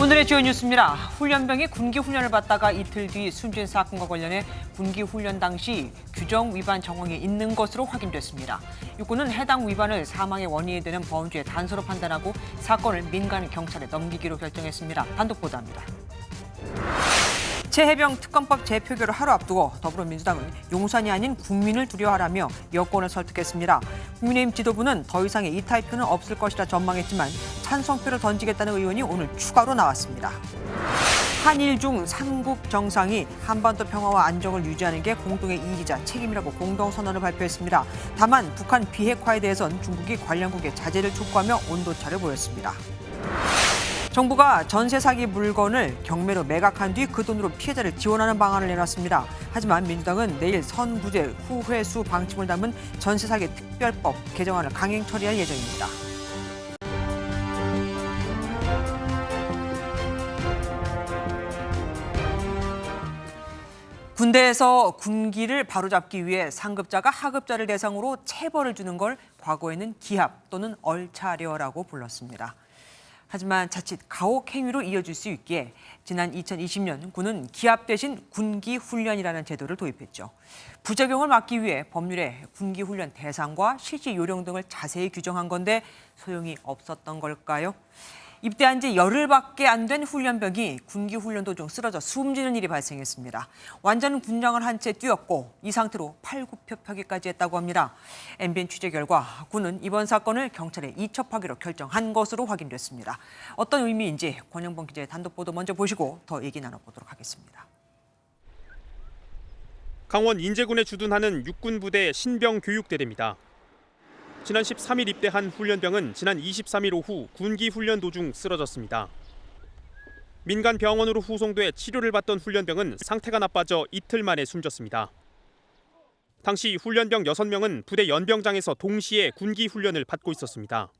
오늘의 주요 뉴스입니다. 훈련병이 군기 훈련을 받다가 이틀 뒤 숨진 사건과 관련해 군기 훈련 당시 규정 위반 정황이 있는 것으로 확인됐습니다. 육군은 해당 위반을 사망의 원인이 되는 범죄의 단서로 판단하고 사건을 민간 경찰에 넘기기로 결정했습니다. 단독 보도합니다. 최해병 특검법 재표결을 하루 앞두고 더불어민주당은 용산이 아닌 국민을 두려워하라며 여권을 설득했습니다. 국민의힘 지도부는 더 이상의 이탈표는 없을 것이라 전망했지만 찬성표를 던지겠다는 의원이 오늘 추가로 나왔습니다. 한일 중 3국 정상이 한반도 평화와 안정을 유지하는 게 공동의 이익이자 책임이라고 공동선언을 발표했습니다. 다만 북한 비핵화에 대해선 중국이 관련국의 자제를 촉구하며 온도차를 보였습니다. 정부가 전세 사기 물건을 경매로 매각한 뒤 그 돈으로 피해자를 지원하는 방안을 내놨습니다. 하지만 민주당은 내일 선구제 후회수 방침을 담은 전세 사기 특별법 개정안을 강행 처리할 예정입니다. 군대에서 군기를 바로잡기 위해 상급자가 하급자를 대상으로 체벌을 주는 걸 과거에는 기합 또는 얼차려라고 불렀습니다. 하지만 자칫 가혹 행위로 이어질 수 있기에 지난 2020년 군은 기합 대신 군기 훈련이라는 제도를 도입했죠. 부작용을 막기 위해 법률에 군기 훈련 대상과 실시 요령 등을 자세히 규정한 건데 소용이 없었던 걸까요? 입대한 지 열흘밖에 안 된 훈련병이 군기 훈련 도중 쓰러져 숨지는 일이 발생했습니다. 완전 군장을 한 채 뛰었고 이 상태로 팔굽혀펴기까지 했다고 합니다. MBN 취재 결과 군은 이번 사건을 경찰에 이첩하기로 결정한 것으로 확인됐습니다. 어떤 의미인지 권영범 기자의 단독 보도 먼저 보시고 더 얘기 나눠보도록 하겠습니다. 강원 인제군에 주둔하는 육군 부대 신병 교육대대입니다. 지난 13일 입대한 훈련병은 지난 23일 오후 군기 훈련 도중 쓰러졌습니다. 민간 병원으로 후송돼 치료를 받던 훈련병은 상태가 나빠져 이틀 만에 숨졌습니다. 당시 훈련병 6명은 부대 연병장에서 동시에 군기 훈련을 받고 있었습니다.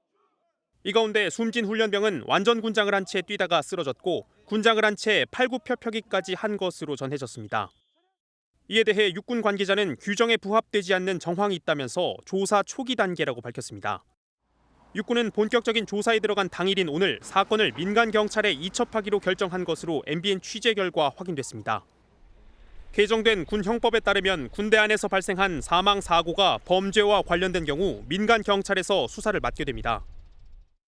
이 가운데 숨진 훈련병은 완전 군장을 한 채 뛰다가 쓰러졌고 군장을 한 채 팔굽혀펴기까지 한 것으로 전해졌습니다. 이에 대해 육군 관계자는 규정에 부합되지 않는 정황이 있다면서 조사 초기 단계라고 밝혔습니다. 육군은 본격적인 조사에 들어간 당일인 오늘 사건을 민간 경찰에 이첩하기로 결정한 것으로 MBN 취재 결과 확인됐습니다. 개정된 군 형법에 따르면 군대 안에서 발생한 사망 사고가 범죄와 관련된 경우 민간 경찰에서 수사를 맡게 됩니다.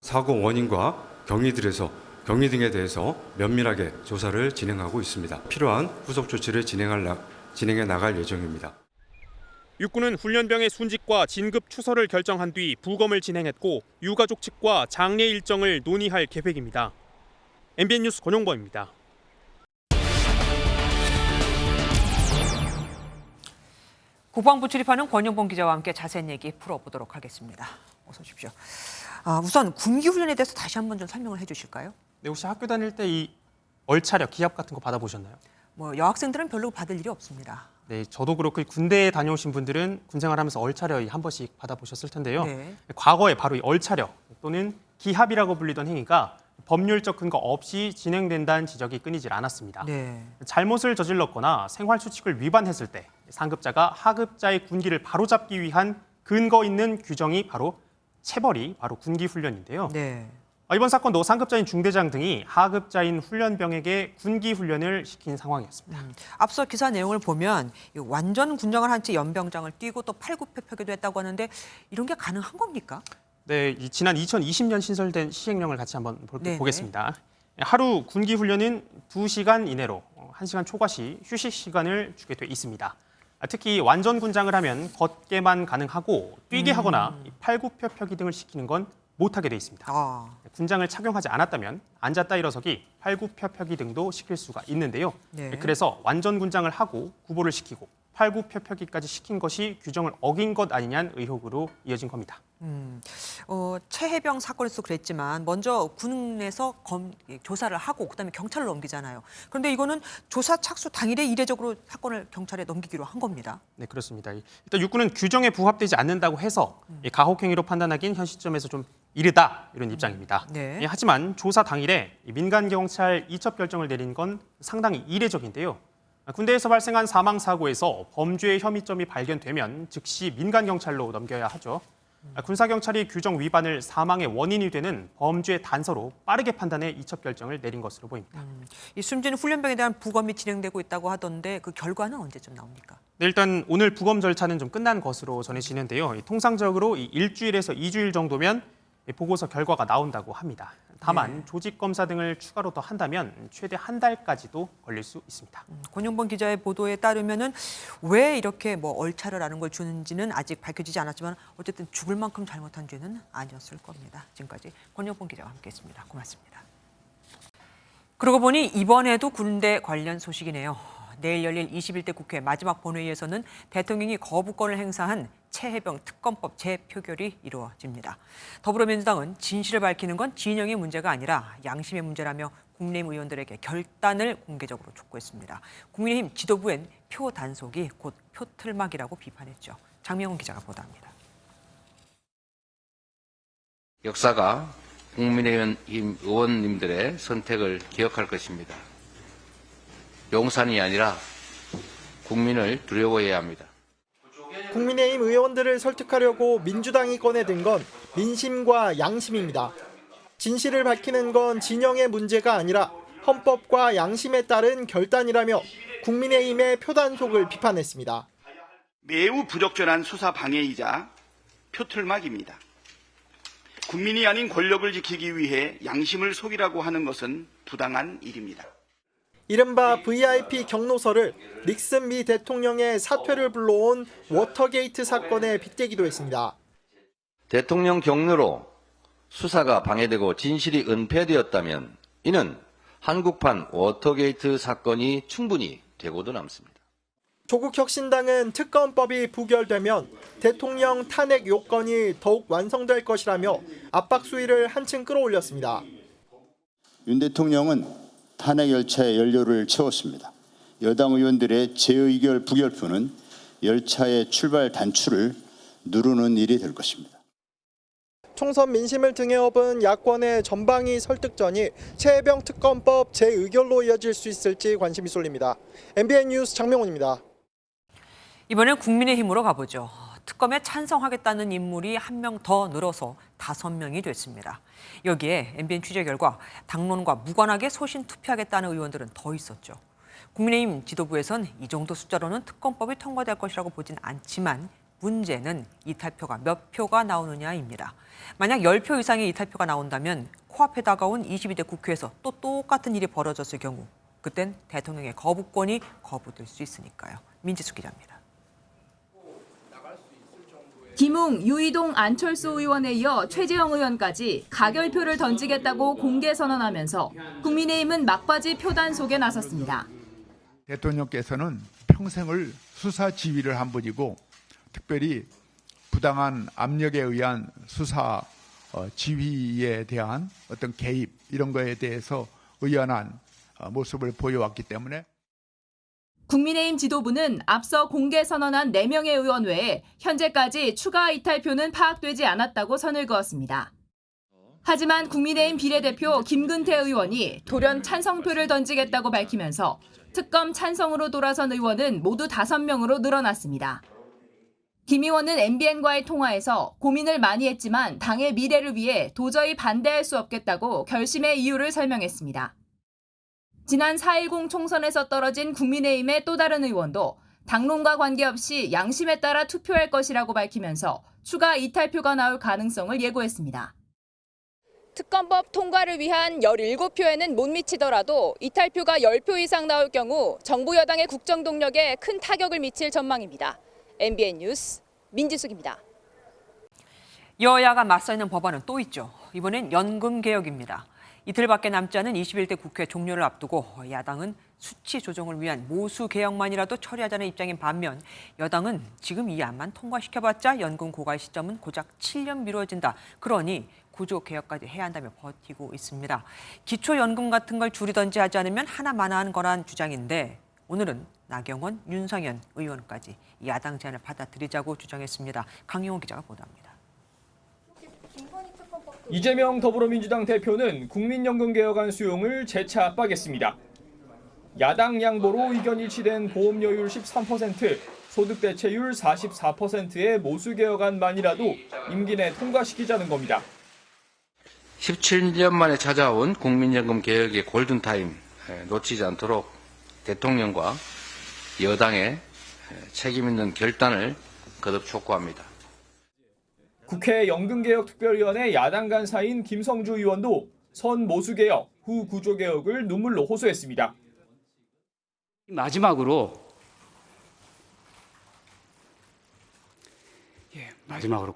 사고 원인과 경위 등에 대해서 면밀하게 조사를 진행하고 있습니다. 필요한 후속 조치를 진행해 나갈 예정입니다. 육군은 훈련병의 순직과 진급 추서를 결정한 뒤 부검을 진행했고 유가족 측과 장례 일정을 논의할 계획입니다. MBN 뉴스 권용범입니다. 국방부 출입하는 권영범 기자와 함께 자세한 얘기 풀어보도록 하겠습니다. 어서 오십시오. 우선 군기 훈련에 대해서 다시 한번 좀 설명을 해주실까요? 네, 혹시 학교 다닐 때 이 얼차려, 기합 같은 거 받아보셨나요? 여학생들은 별로 받을 일이 없습니다. 네, 저도 그렇고 군대에 다녀오신 분들은 군 생활하면서 얼차려 한 번씩 받아보셨을 텐데요. 네. 과거에 바로 이 얼차려 또는 기합이라고 불리던 행위가 법률적 근거 없이 진행된다는 지적이 끊이질 않았습니다. 네. 잘못을 저질렀거나 생활수칙을 위반했을 때 상급자가 하급자의 군기를 바로잡기 위한 근거 있는 규정이 바로 체벌이 바로 군기 훈련인데요. 네. 이번 사건도 상급자인 중대장 등이 하급자인 훈련병에게 군기 훈련을 시킨 상황이었습니다. 앞서 기사 내용을 보면 완전 군장을 한 채 연병장을 뛰고 또 팔굽혀펴기도 했다고 하는데 이런 게 가능한 겁니까? 네, 지난 2020년 신설된 시행령을 같이 한번 네네. 보겠습니다. 하루 군기 훈련은 2시간 이내로 1시간 초과 시 휴식 시간을 주게 돼 있습니다. 특히 완전 군장을 하면 걷게만 가능하고 뛰게 하거나 팔굽혀펴기 등을 시키는 건 못하게 돼 있습니다. 군장을 착용하지 않았다면 앉았다 일어서기, 팔굽혀펴기 등도 시킬 수가 있는데요. 네. 그래서 완전 군장을 하고 구보를 시키고 팔굽혀펴기까지 시킨 것이 규정을 어긴 것 아니냐는 의혹으로 이어진 겁니다. 최해병 사건에서 그랬지만 먼저 군에서 조사를 하고 그다음에 경찰로 넘기잖아요. 그런데 이거는 조사 착수 당일에 이례적으로 사건을 경찰에 넘기기로 한 겁니다. 네, 그렇습니다. 일단 육군은 규정에 부합되지 않는다고 해서 가혹행위로 판단하기는 현 시점에서 좀 이르다 이런 입장입니다. 네. 하지만 조사 당일에 민간 경찰 이첩 결정을 내린 건 상당히 이례적인데요. 군대에서 발생한 사망 사고에서 범죄의 혐의점이 발견되면 즉시 민간 경찰로 넘겨야 하죠. 군사경찰이 규정 위반을 사망의 원인이 되는 범죄 단서로 빠르게 판단해 이첩 결정을 내린 것으로 보입니다. 이 숨진 훈련병에 대한 부검이 진행되고 있다고 하던데 그 결과는 언제쯤 나옵니까? 네, 일단 오늘 부검 절차는 좀 끝난 것으로 전해지는데요. 통상적으로 일주일에서 2주일 정도면 보고서 결과가 나온다고 합니다. 다만 조직 검사 등을 추가로 더 한다면 최대 한 달까지도 걸릴 수 있습니다. 권용범 기자의 보도에 따르면은 왜 이렇게 얼차를 하는 걸 주는지는 아직 밝혀지지 않았지만 어쨌든 죽을 만큼 잘못한 죄는 아니었을 겁니다. 지금까지 권용범 기자와 함께했습니다. 고맙습니다. 그러고 보니 이번에도 군대 관련 소식이네요. 내일 열릴 21대 국회 마지막 본회의에서는 대통령이 거부권을 행사한 최해병 특검법 재표결이 이루어집니다. 더불어민주당은 진실을 밝히는 건 진영의 문제가 아니라 양심의 문제라며 국민의힘 의원들에게 결단을 공개적으로 촉구했습니다. 국민의힘 지도부엔 표 단속이 곧 표틀막이라고 비판했죠. 장명훈 기자가 보도합니다. 역사가 국민의힘 의원님들의 선택을 기억할 것입니다. 용산이 아니라 국민을 두려워해야 합니다. 국민의힘 의원들을 설득하려고 민주당이 꺼내든 건 민심과 양심입니다. 진실을 밝히는 건 진영의 문제가 아니라 헌법과 양심에 따른 결단이라며 국민의힘의 표단속을 비판했습니다. 매우 부적절한 수사 방해이자 표틀막입니다. 국민이 아닌 권력을 지키기 위해 양심을 속이라고 하는 것은 부당한 일입니다. 이른바 VIP 경로서를 닉슨 미 대통령의 사퇴를 불러온 워터게이트 사건에 빗대기도 했습니다. 대통령 경로로 수사가 방해되고 진실이 은폐되었다면 이는 한국판 워터게이트 사건이 충분히 되고도 남습니다. 조국혁신당은 특검법이 부결되면 대통령 탄핵 요건이 더욱 완성될 것이라며 압박 수위를 한층 끌어올렸습니다. 윤 대통령은 탄핵 열차의 연료를 채웠습니다. 여당 의원들의 재의결 부결표는 열차의 출발 단추를 누르는 일이 될 것입니다. 총선 민심을 등에 업은 야권의 전방위 설득전이 최해병 특검법 재의결로 이어질 수 있을지 관심이 쏠립니다. MBN 뉴스 장명훈입니다. 이번엔 국민의힘으로 가보죠. 특검에 찬성하겠다는 인물이 한 명 더 늘어서 5명이 됐습니다. 여기에 MBN 취재 결과 당론과 무관하게 소신 투표하겠다는 의원들은 더 있었죠. 국민의힘 지도부에선 이 정도 숫자로는 특검법이 통과될 것이라고 보진 않지만 문제는 이탈표가 몇 표가 나오느냐입니다. 만약 10표 이상의 이탈표가 나온다면 코앞에 다가온 22대 국회에서 또 똑같은 일이 벌어졌을 경우 그땐 대통령의 거부권이 거부될 수 있으니까요. 민지수 기자입니다. 김웅, 유이동, 안철수 의원에 이어 최재형 의원까지 가결표를 던지겠다고 공개 선언하면서 국민의힘은 막바지 표단 속에 나섰습니다. 대통령께서는 평생을 수사 지휘를 한 분이고 특별히 부당한 압력에 의한 수사 지휘에 대한 어떤 개입 이런 거에 대해서 의연한 모습을 보여왔기 때문에 국민의힘 지도부는 앞서 공개 선언한 4명의 의원 외에 현재까지 추가 이탈표는 파악되지 않았다고 선을 그었습니다. 하지만 국민의힘 비례대표 김근태 의원이 돌연 찬성표를 던지겠다고 밝히면서 특검 찬성으로 돌아선 의원은 모두 5명으로 늘어났습니다. 김 의원은 MBN과의 통화에서 고민을 많이 했지만 당의 미래를 위해 도저히 반대할 수 없겠다고 결심의 이유를 설명했습니다. 지난 4.10 총선에서 떨어진 국민의힘의 또 다른 의원도 당론과 관계없이 양심에 따라 투표할 것이라고 밝히면서 추가 이탈표가 나올 가능성을 예고했습니다. 특검법 통과를 위한 17표에는 못 미치더라도 이탈표가 10표 이상 나올 경우 정부 여당의 국정 동력에 큰 타격을 미칠 전망입니다. MBN 뉴스 민지숙입니다. 여야가 맞서있는 법안은 또 있죠. 이번엔 연금 개혁입니다. 이틀밖에 남지 않은 21대 국회 종료를 앞두고 야당은 수치 조정을 위한 모수 개혁만이라도 처리하자는 입장인 반면 여당은 지금 이 안만 통과시켜봤자 연금 고갈 시점은 고작 7년 미뤄진다. 그러니 구조 개혁까지 해야 한다며 버티고 있습니다. 기초연금 같은 걸 줄이든지 하지 않으면 하나만한 거란 주장인데 오늘은 나경원, 윤상현 의원까지 야당 제안을 받아들이자고 주장했습니다. 강용호 기자가 보도합니다. 이재명 더불어민주당 대표는 국민연금 개혁안 수용을 재차 압박했습니다. 야당 양보로 의견 일치된 보험료율 13%, 소득 대체율 44%의 모수 개혁안만이라도 임기 내 통과시키자는 겁니다. 17년 만에 찾아온 국민연금 개혁의 골든타임 놓치지 않도록 대통령과 여당의 책임 있는 결단을 거듭 촉구합니다. 국회 연금개혁특별위원회 야당 간사인 김성주 의원도 선 모수개혁, 후 구조개혁을 눈물로 호소했습니다. 마지막으로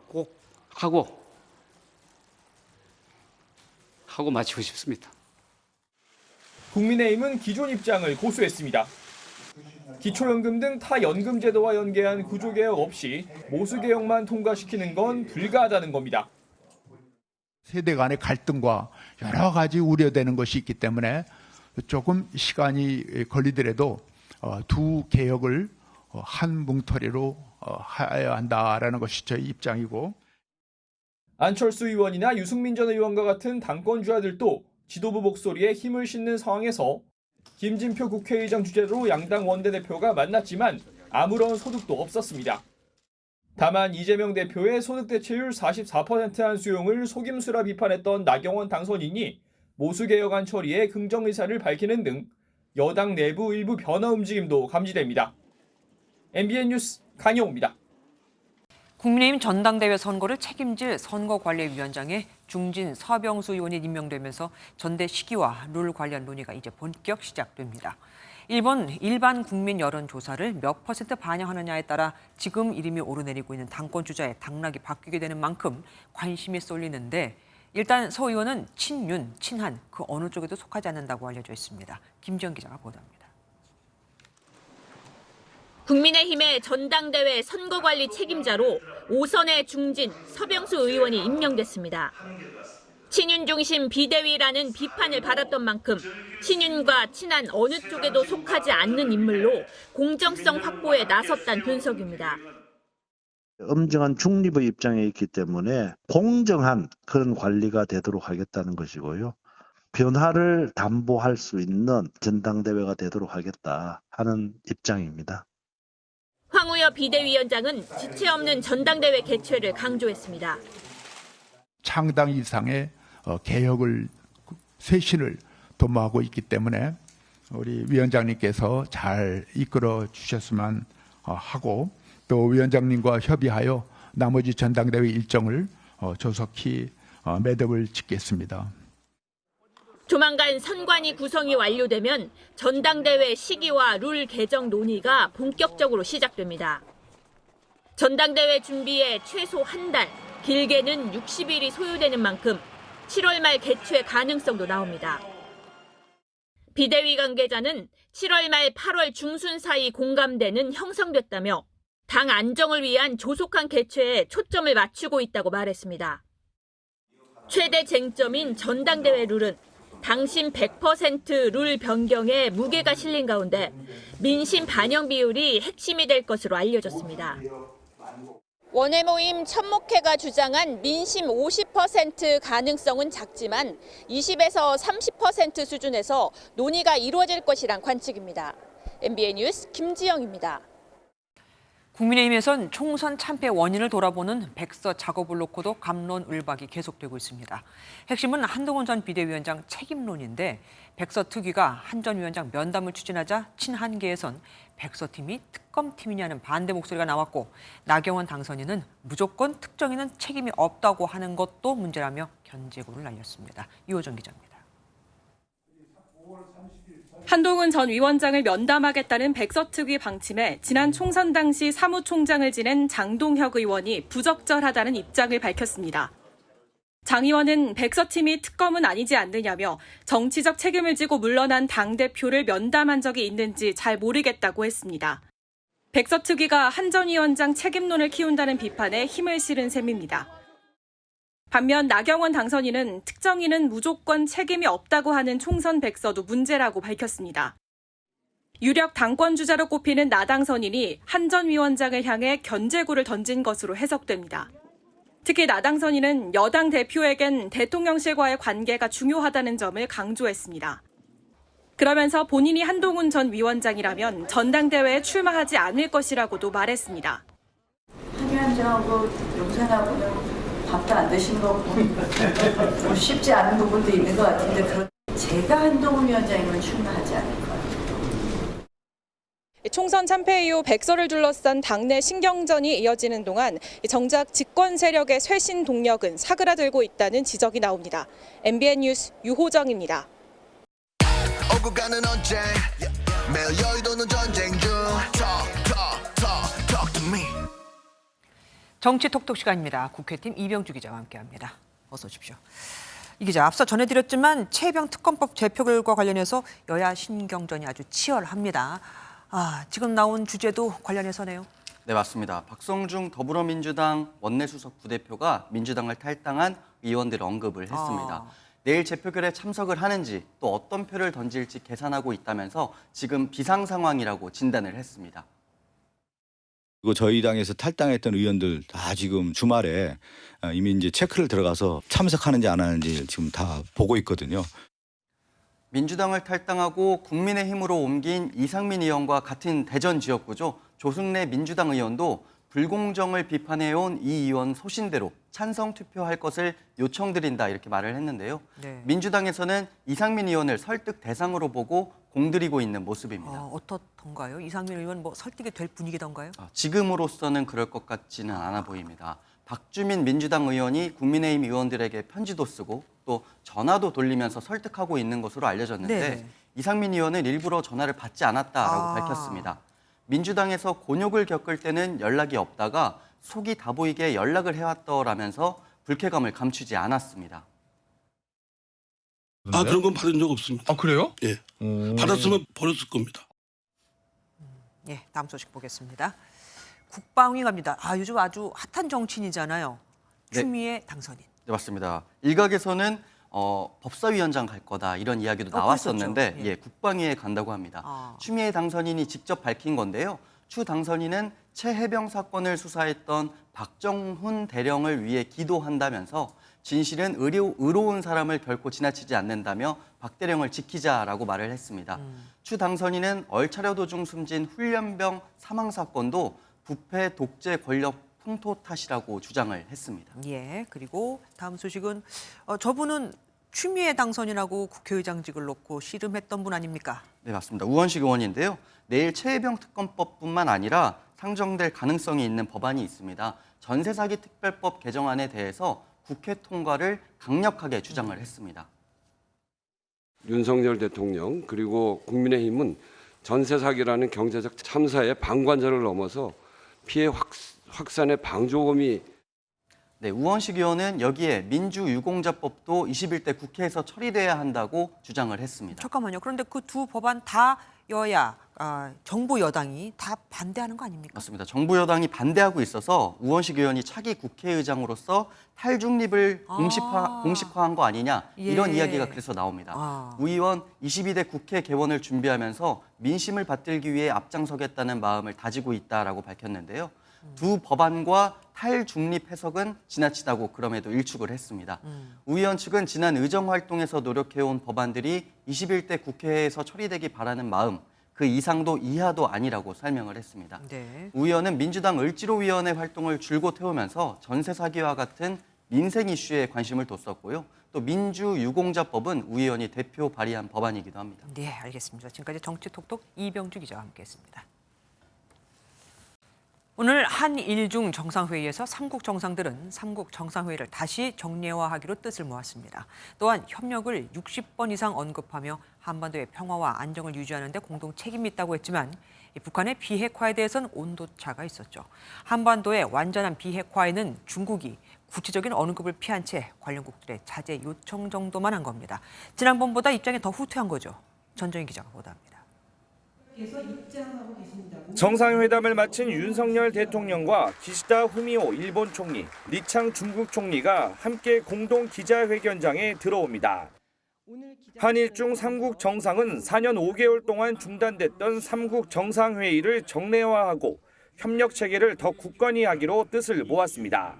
꼭 하고 마치고 싶습니다. 국민의힘은 기존 입장을 고수했습니다. 기초연금 등 타 연금제도와 연계한 구조개혁 없이 모수개혁만 통과시키는 건 불가하다는 겁니다. 세대 간의 갈등과 여러 가지 우려되는 것이 있기 때문에 조금 시간이 걸리더라도 두 개혁을 한 뭉터리로 해야 한다라는 것이 저희 입장이고, 안철수 의원이나 유승민 전 의원과 같은 당권주자들도 지도부 목소리에 힘을 싣는 상황에서 김진표 국회의장 주재로 양당 원내대표가 만났지만 아무런 소득도 없었습니다. 다만 이재명 대표의 소득 대체율 44%한 수용을 속임수라 비판했던 나경원 당선인이 모수개혁안 처리에 긍정 의사를 밝히는 등 여당 내부 일부 변화 움직임도 감지됩니다. MBN 뉴스 강영호입니다. 국민의힘 전당대회 선거를 책임질 선거관리위원장에 중진 서병수 의원이 임명되면서 전대 시기와 룰 관련 논의가 이제 본격 시작됩니다. 일반 국민 여론조사를 몇 % 반영하느냐에 따라 지금 이름이 오르내리고 있는 당권 주자의 당락이 바뀌게 되는 만큼 관심이 쏠리는데, 일단 서 의원은 친윤, 친한 그 어느 쪽에도 속하지 않는다고 알려져 있습니다. 김지영 기자가 보도합니다. 국민의힘의 전당대회 선거관리 책임자로 5선의 중진 서병수 의원이 임명됐습니다. 친윤 중심 비대위라는 비판을 받았던 만큼 친윤과 친한 어느 쪽에도 속하지 않는 인물로 공정성 확보에 나섰다는 분석입니다. 엄정한 중립의 입장에 있기 때문에 공정한 그런 관리가 되도록 하겠다는 것이고요. 변화를 담보할 수 있는 전당대회가 되도록 하겠다 하는 입장입니다. 황우여 비대위원장은 지체 없는 전당대회 개최를 강조했습니다. 창당 이상의 개혁을, 쇄신을 도모하고 있기 때문에 우리 위원장님께서 잘 이끌어 주셨으면 하고, 또 위원장님과 협의하여 나머지 전당대회 일정을 조속히 매듭을 짓겠습니다. 조만간 선관위 구성이 완료되면 전당대회 시기와 룰 개정 논의가 본격적으로 시작됩니다. 전당대회 준비에 최소 한 달, 길게는 60일이 소요되는 만큼 7월 말 개최 가능성도 나옵니다. 비대위 관계자는 7월 말 8월 중순 사이 공감대는 형성됐다며 당 안정을 위한 조속한 개최에 초점을 맞추고 있다고 말했습니다. 최대 쟁점인 전당대회 룰은 당심 100% 룰 변경에 무게가 실린 가운데 민심 반영 비율이 핵심이 될 것으로 알려졌습니다. 원외 모임 천목회가 주장한 민심 50% 가능성은 작지만 20에서 30% 수준에서 논의가 이루어질 것이란 관측입니다. MBN 뉴스 김지영입니다. 국민의힘에선 총선 참패 원인을 돌아보는 백서 작업을 놓고도 갑론을박이 계속되고 있습니다. 핵심은 한동훈 전 비대위원장 책임론인데, 백서 특위가 한 전 위원장 면담을 추진하자 친한계에선 백서팀이 특검팀이냐는 반대 목소리가 나왔고, 나경원 당선인은 무조건 특정인은 책임이 없다고 하는 것도 문제라며 견제구를 날렸습니다. 이호정 기자입니다. 한동훈 전 위원장을 면담하겠다는 백서특위 방침에 지난 총선 당시 사무총장을 지낸 장동혁 의원이 부적절하다는 입장을 밝혔습니다. 장 의원은 백서팀이 특검은 아니지 않느냐며 정치적 책임을 지고 물러난 당대표를 면담한 적이 있는지 잘 모르겠다고 했습니다. 백서특위가 한 전 위원장 책임론을 키운다는 비판에 힘을 실은 셈입니다. 반면 나경원 당선인은 특정인은 무조건 책임이 없다고 하는 총선 백서도 문제라고 밝혔습니다. 유력 당권 주자로 꼽히는 나 당선인이 한 전 위원장을 향해 견제구를 던진 것으로 해석됩니다. 특히 나 당선인은 여당 대표에겐 대통령실과의 관계가 중요하다는 점을 강조했습니다. 그러면서 본인이 한동훈 전 위원장이라면 전당대회에 출마하지 않을 것이라고도 말했습니다. 한 위원장하고 용산하고는 밥도 안 드신 거고 뭐 쉽지 않은 부분도 있는 것 같은데 제가 한동훈 위원장이면 출마하지 않을 거예요. 총선 참패 이후 백서를 둘러싼 당내 신경전이 이어지는 동안 정작 집권 세력의 쇄신 동력은 사그라들고 있다는 지적이 나옵니다. MBN 뉴스 유호정입니다. 오고 가는 언제 매일 여의도는 전쟁 중 Talk to me. 정치 톡톡 시간입니다. 국회팀 이병주 기자와 함께합니다. 어서 오십시오. 이 기자, 앞서 전해드렸지만 최혜병 특검법 제표결과 관련해서 여야 신경전이 아주 치열합니다. 지금 나온 주제도 관련해서네요. 네, 맞습니다. 박성중 더불어민주당 원내수석 부대표가 민주당을 탈당한 의원들의 언급을 했습니다. 내일 제표결에 참석을 하는지 또 어떤 표를 던질지 계산하고 있다면서 지금 비상 상황이라고 진단을 했습니다. 그리고 저희 당에서 탈당했던 의원들 다 지금 주말에 이미 이제 체크를 들어가서 참석하는지 안 하는지 지금 다 보고 있거든요. 민주당을 탈당하고 국민의힘으로 옮긴 이상민 의원과 같은 대전 지역구죠. 조승래 민주당 의원도 불공정을 비판해온 이 의원 소신대로 찬성 투표할 것을 요청드린다 이렇게 말을 했는데요. 네. 민주당에서는 이상민 의원을 설득 대상으로 보고 공들이고 있는 모습입니다. 어떻던가요? 이상민 의원 설득이 될 분위기던가요? 지금으로서는 그럴 것 같지는 않아 보입니다. 박주민 민주당 의원이 국민의힘 의원들에게 편지도 쓰고 또 전화도 돌리면서 설득하고 있는 것으로 알려졌는데 네. 이상민 의원은 일부러 전화를 받지 않았다라고 밝혔습니다. 민주당에서 곤욕을 겪을 때는 연락이 없다가 속이 다 보이게 연락을 해왔더라면서 불쾌감을 감추지 않았습니다. 그런 건 받은 적 없습니다. 그래요? 예. 받았으면 버렸을 겁니다. 예, 다음 소식 보겠습니다. 국방위 갑니다. 요즘 아주 핫한 정치인이잖아요. 추미애 당선인. 네, 맞습니다. 일각에서는 법사위원장 갈 거다 이런 이야기도 나왔었는데 그렇죠. 예. 국방위에 간다고 합니다. 추미애 당선인이 직접 밝힌 건데요. 추 당선인은 최혜병 사건을 수사했던 박정훈 대령을 위해 기도한다면서 진실은 의로운 사람을 결코 지나치지 않는다며 박 대령을 지키자라고 말을 했습니다. 추 당선인은 얼차려 도중 숨진 훈련병 사망 사건도 부패 독재 권력 풍토 탓이라고 주장을 했습니다. 예, 그리고 다음 소식은 저분은 추미애 당선인하고 국회의장직을 놓고 씨름했던 분 아닙니까? 네, 맞습니다. 우원식 의원인데요. 내일 최혜병 특검법뿐만 아니라 상정될 가능성이 있는 법안이 있습니다. 전세 사기 특별법 개정안에 대해서 국회 통과를 강력하게 주장을 했습니다. 윤석열 대통령 그리고 국민의힘은 전세 사기라는 경제적 참사의 방관자를 넘어서 피해 확산의 방조범이 네, 우원식 의원은 여기에 민주유공자법도 21대 국회에서 처리돼야 한다고 주장을 했습니다. 잠깐만요. 그런데 그 두 법안 다 여야, 정부 여당이 다 반대하는 거 아닙니까? 맞습니다. 정부 여당이 반대하고 있어서 우원식 의원이 차기 국회의장으로서 탈중립을 공식화한 거 아니냐 이런 이야기가 그래서 나옵니다. 우 의원 22대 국회 개원을 준비하면서 민심을 받들기 위해 앞장서겠다는 마음을 다지고 있다라고 밝혔는데요. 두 법안과 탈중립 해석은 지나치다고 그럼에도 일축을 했습니다. 우 의원 측은 지난 의정활동에서 노력해온 법안들이 21대 국회에서 처리되기 바라는 마음, 그 이상도 이하도 아니라고 설명을 했습니다. 네. 우 의원은 민주당 을지로위원회 활동을 줄곧 해오면서 전세 사기와 같은 민생 이슈에 관심을 뒀었고요. 또 민주유공자법은 우 의원이 대표 발의한 법안이기도 합니다. 네, 알겠습니다. 지금까지 정치톡톡 이병주 기자와 함께했습니다. 오늘 한일중 정상회의에서 3국 정상들은 3국 정상회의를 다시 정례화하기로 뜻을 모았습니다. 또한 협력을 60번 이상 언급하며 한반도의 평화와 안정을 유지하는 데 공동 책임이 있다고 했지만 북한의 비핵화에 대해서는 온도차가 있었죠. 한반도의 완전한 비핵화에는 중국이 구체적인 언급을 피한 채 관련국들의 자제 요청 정도만 한 겁니다. 지난번보다 입장이 더 후퇴한 거죠. 전정희 기자가 보도합니다. 정상회담을 마친 윤석열 대통령과 기시다 후미오 일본 총리, 리창 중국 총리가 함께 공동 기자회견장에 들어옵니다. 한일중 3국 정상은 4년 5개월 동안 중단됐던 3국 정상회의를 정례화하고 협력 체계를 더 굳건히 하기로 뜻을 모았습니다.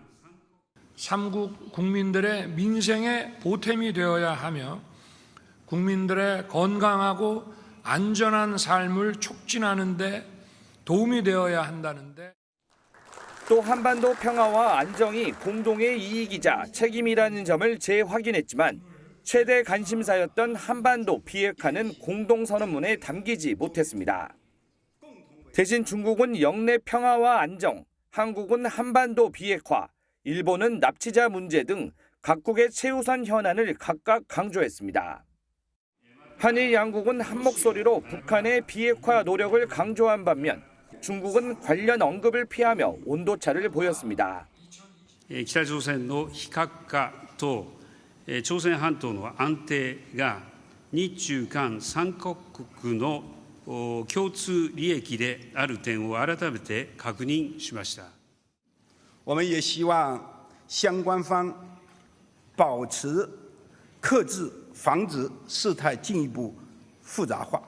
3국 국민들의 민생에 보탬이 되어야 하며 국민들의 건강하고 안전한 삶을 촉진하는 데 도움이 되어야 한다는데 또 한반도 평화와 안정이 공동의 이익이자 책임이라는 점을 재확인했지만 최대 관심사였던 한반도 비핵화는 공동선언문에 담기지 못했습니다. 대신 중국은 영내 평화와 안정, 한국은 한반도 비핵화, 일본은 납치자 문제 등 각국의 최우선 현안을 각각 강조했습니다. 한일 양국은 한 목소리로 북한의 비핵화 노력을 강조한 반면 중국은 관련 언급을 피하며 온도차를 보였습니다. 北朝鮮の非核化と朝鮮半島の安定が日中韓3カ国の共通利益である点を改めて確認しました。我们也希望相关方保持克制，防止事态进一步复杂化。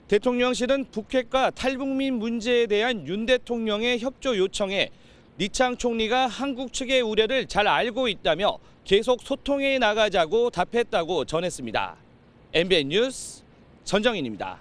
대통령실은 북핵과 탈북민 문제에 대한 윤 대통령의 협조 요청에 리창 총리가 한국 측의 우려를 잘 알고 있다며 계속 소통해 나가자고 답했다고 전했습니다. MBN 뉴스 전정인입니다.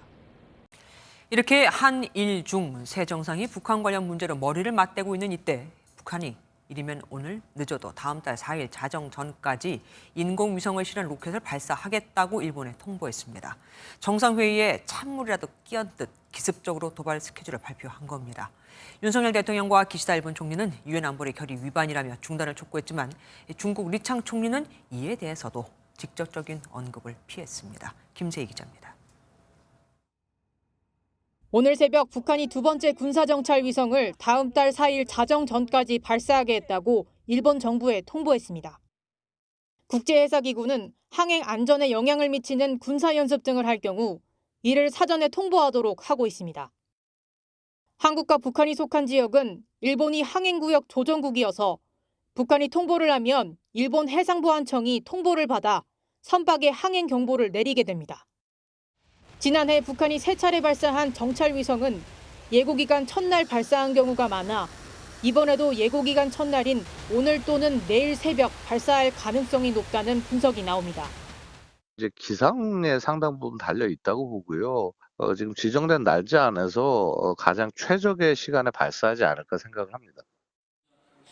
이렇게 한일 중 세 정상이 북한 관련 문제로 머리를 맞대고 있는 이때 북한이 이르면 오늘 늦어도 다음 달 4일 자정 전까지 인공위성을 실은 로켓을 발사하겠다고 일본에 통보했습니다. 정상회의에 찬물이라도 끼얹듯 기습적으로 도발 스케줄을 발표한 겁니다. 윤석열 대통령과 기시다 일본 총리는 유엔 안보리 결의 위반이라며 중단을 촉구했지만 중국 리창 총리는 이에 대해서도 직접적인 언급을 피했습니다. 김세희 기자입니다. 오늘 새벽 북한이 두 번째 군사정찰 위성을 다음 달 4일 자정 전까지 발사하게 했다고 일본 정부에 통보했습니다. 국제해사기구는 항행 안전에 영향을 미치는 군사연습 등을 할 경우 이를 사전에 통보하도록 하고 있습니다. 한국과 북한이 속한 지역은 일본이 항행구역 조정국이어서 북한이 통보를 하면 일본 해상보안청이 통보를 받아 선박에 항행 경보를 내리게 됩니다. 지난해 북한이 세 차례 발사한 정찰위성은 예고기간 첫날 발사한 경우가 많아 이번에도 예고기간 첫날인 오늘 또는 내일 새벽 발사할 가능성이 높다는 분석이 나옵니다. 이제 기상에 상당 부분 달려 있다고 보고요. 지금 지정된 날짜 안에서 가장 최적의 시간에 발사하지 않을까 생각을 합니다.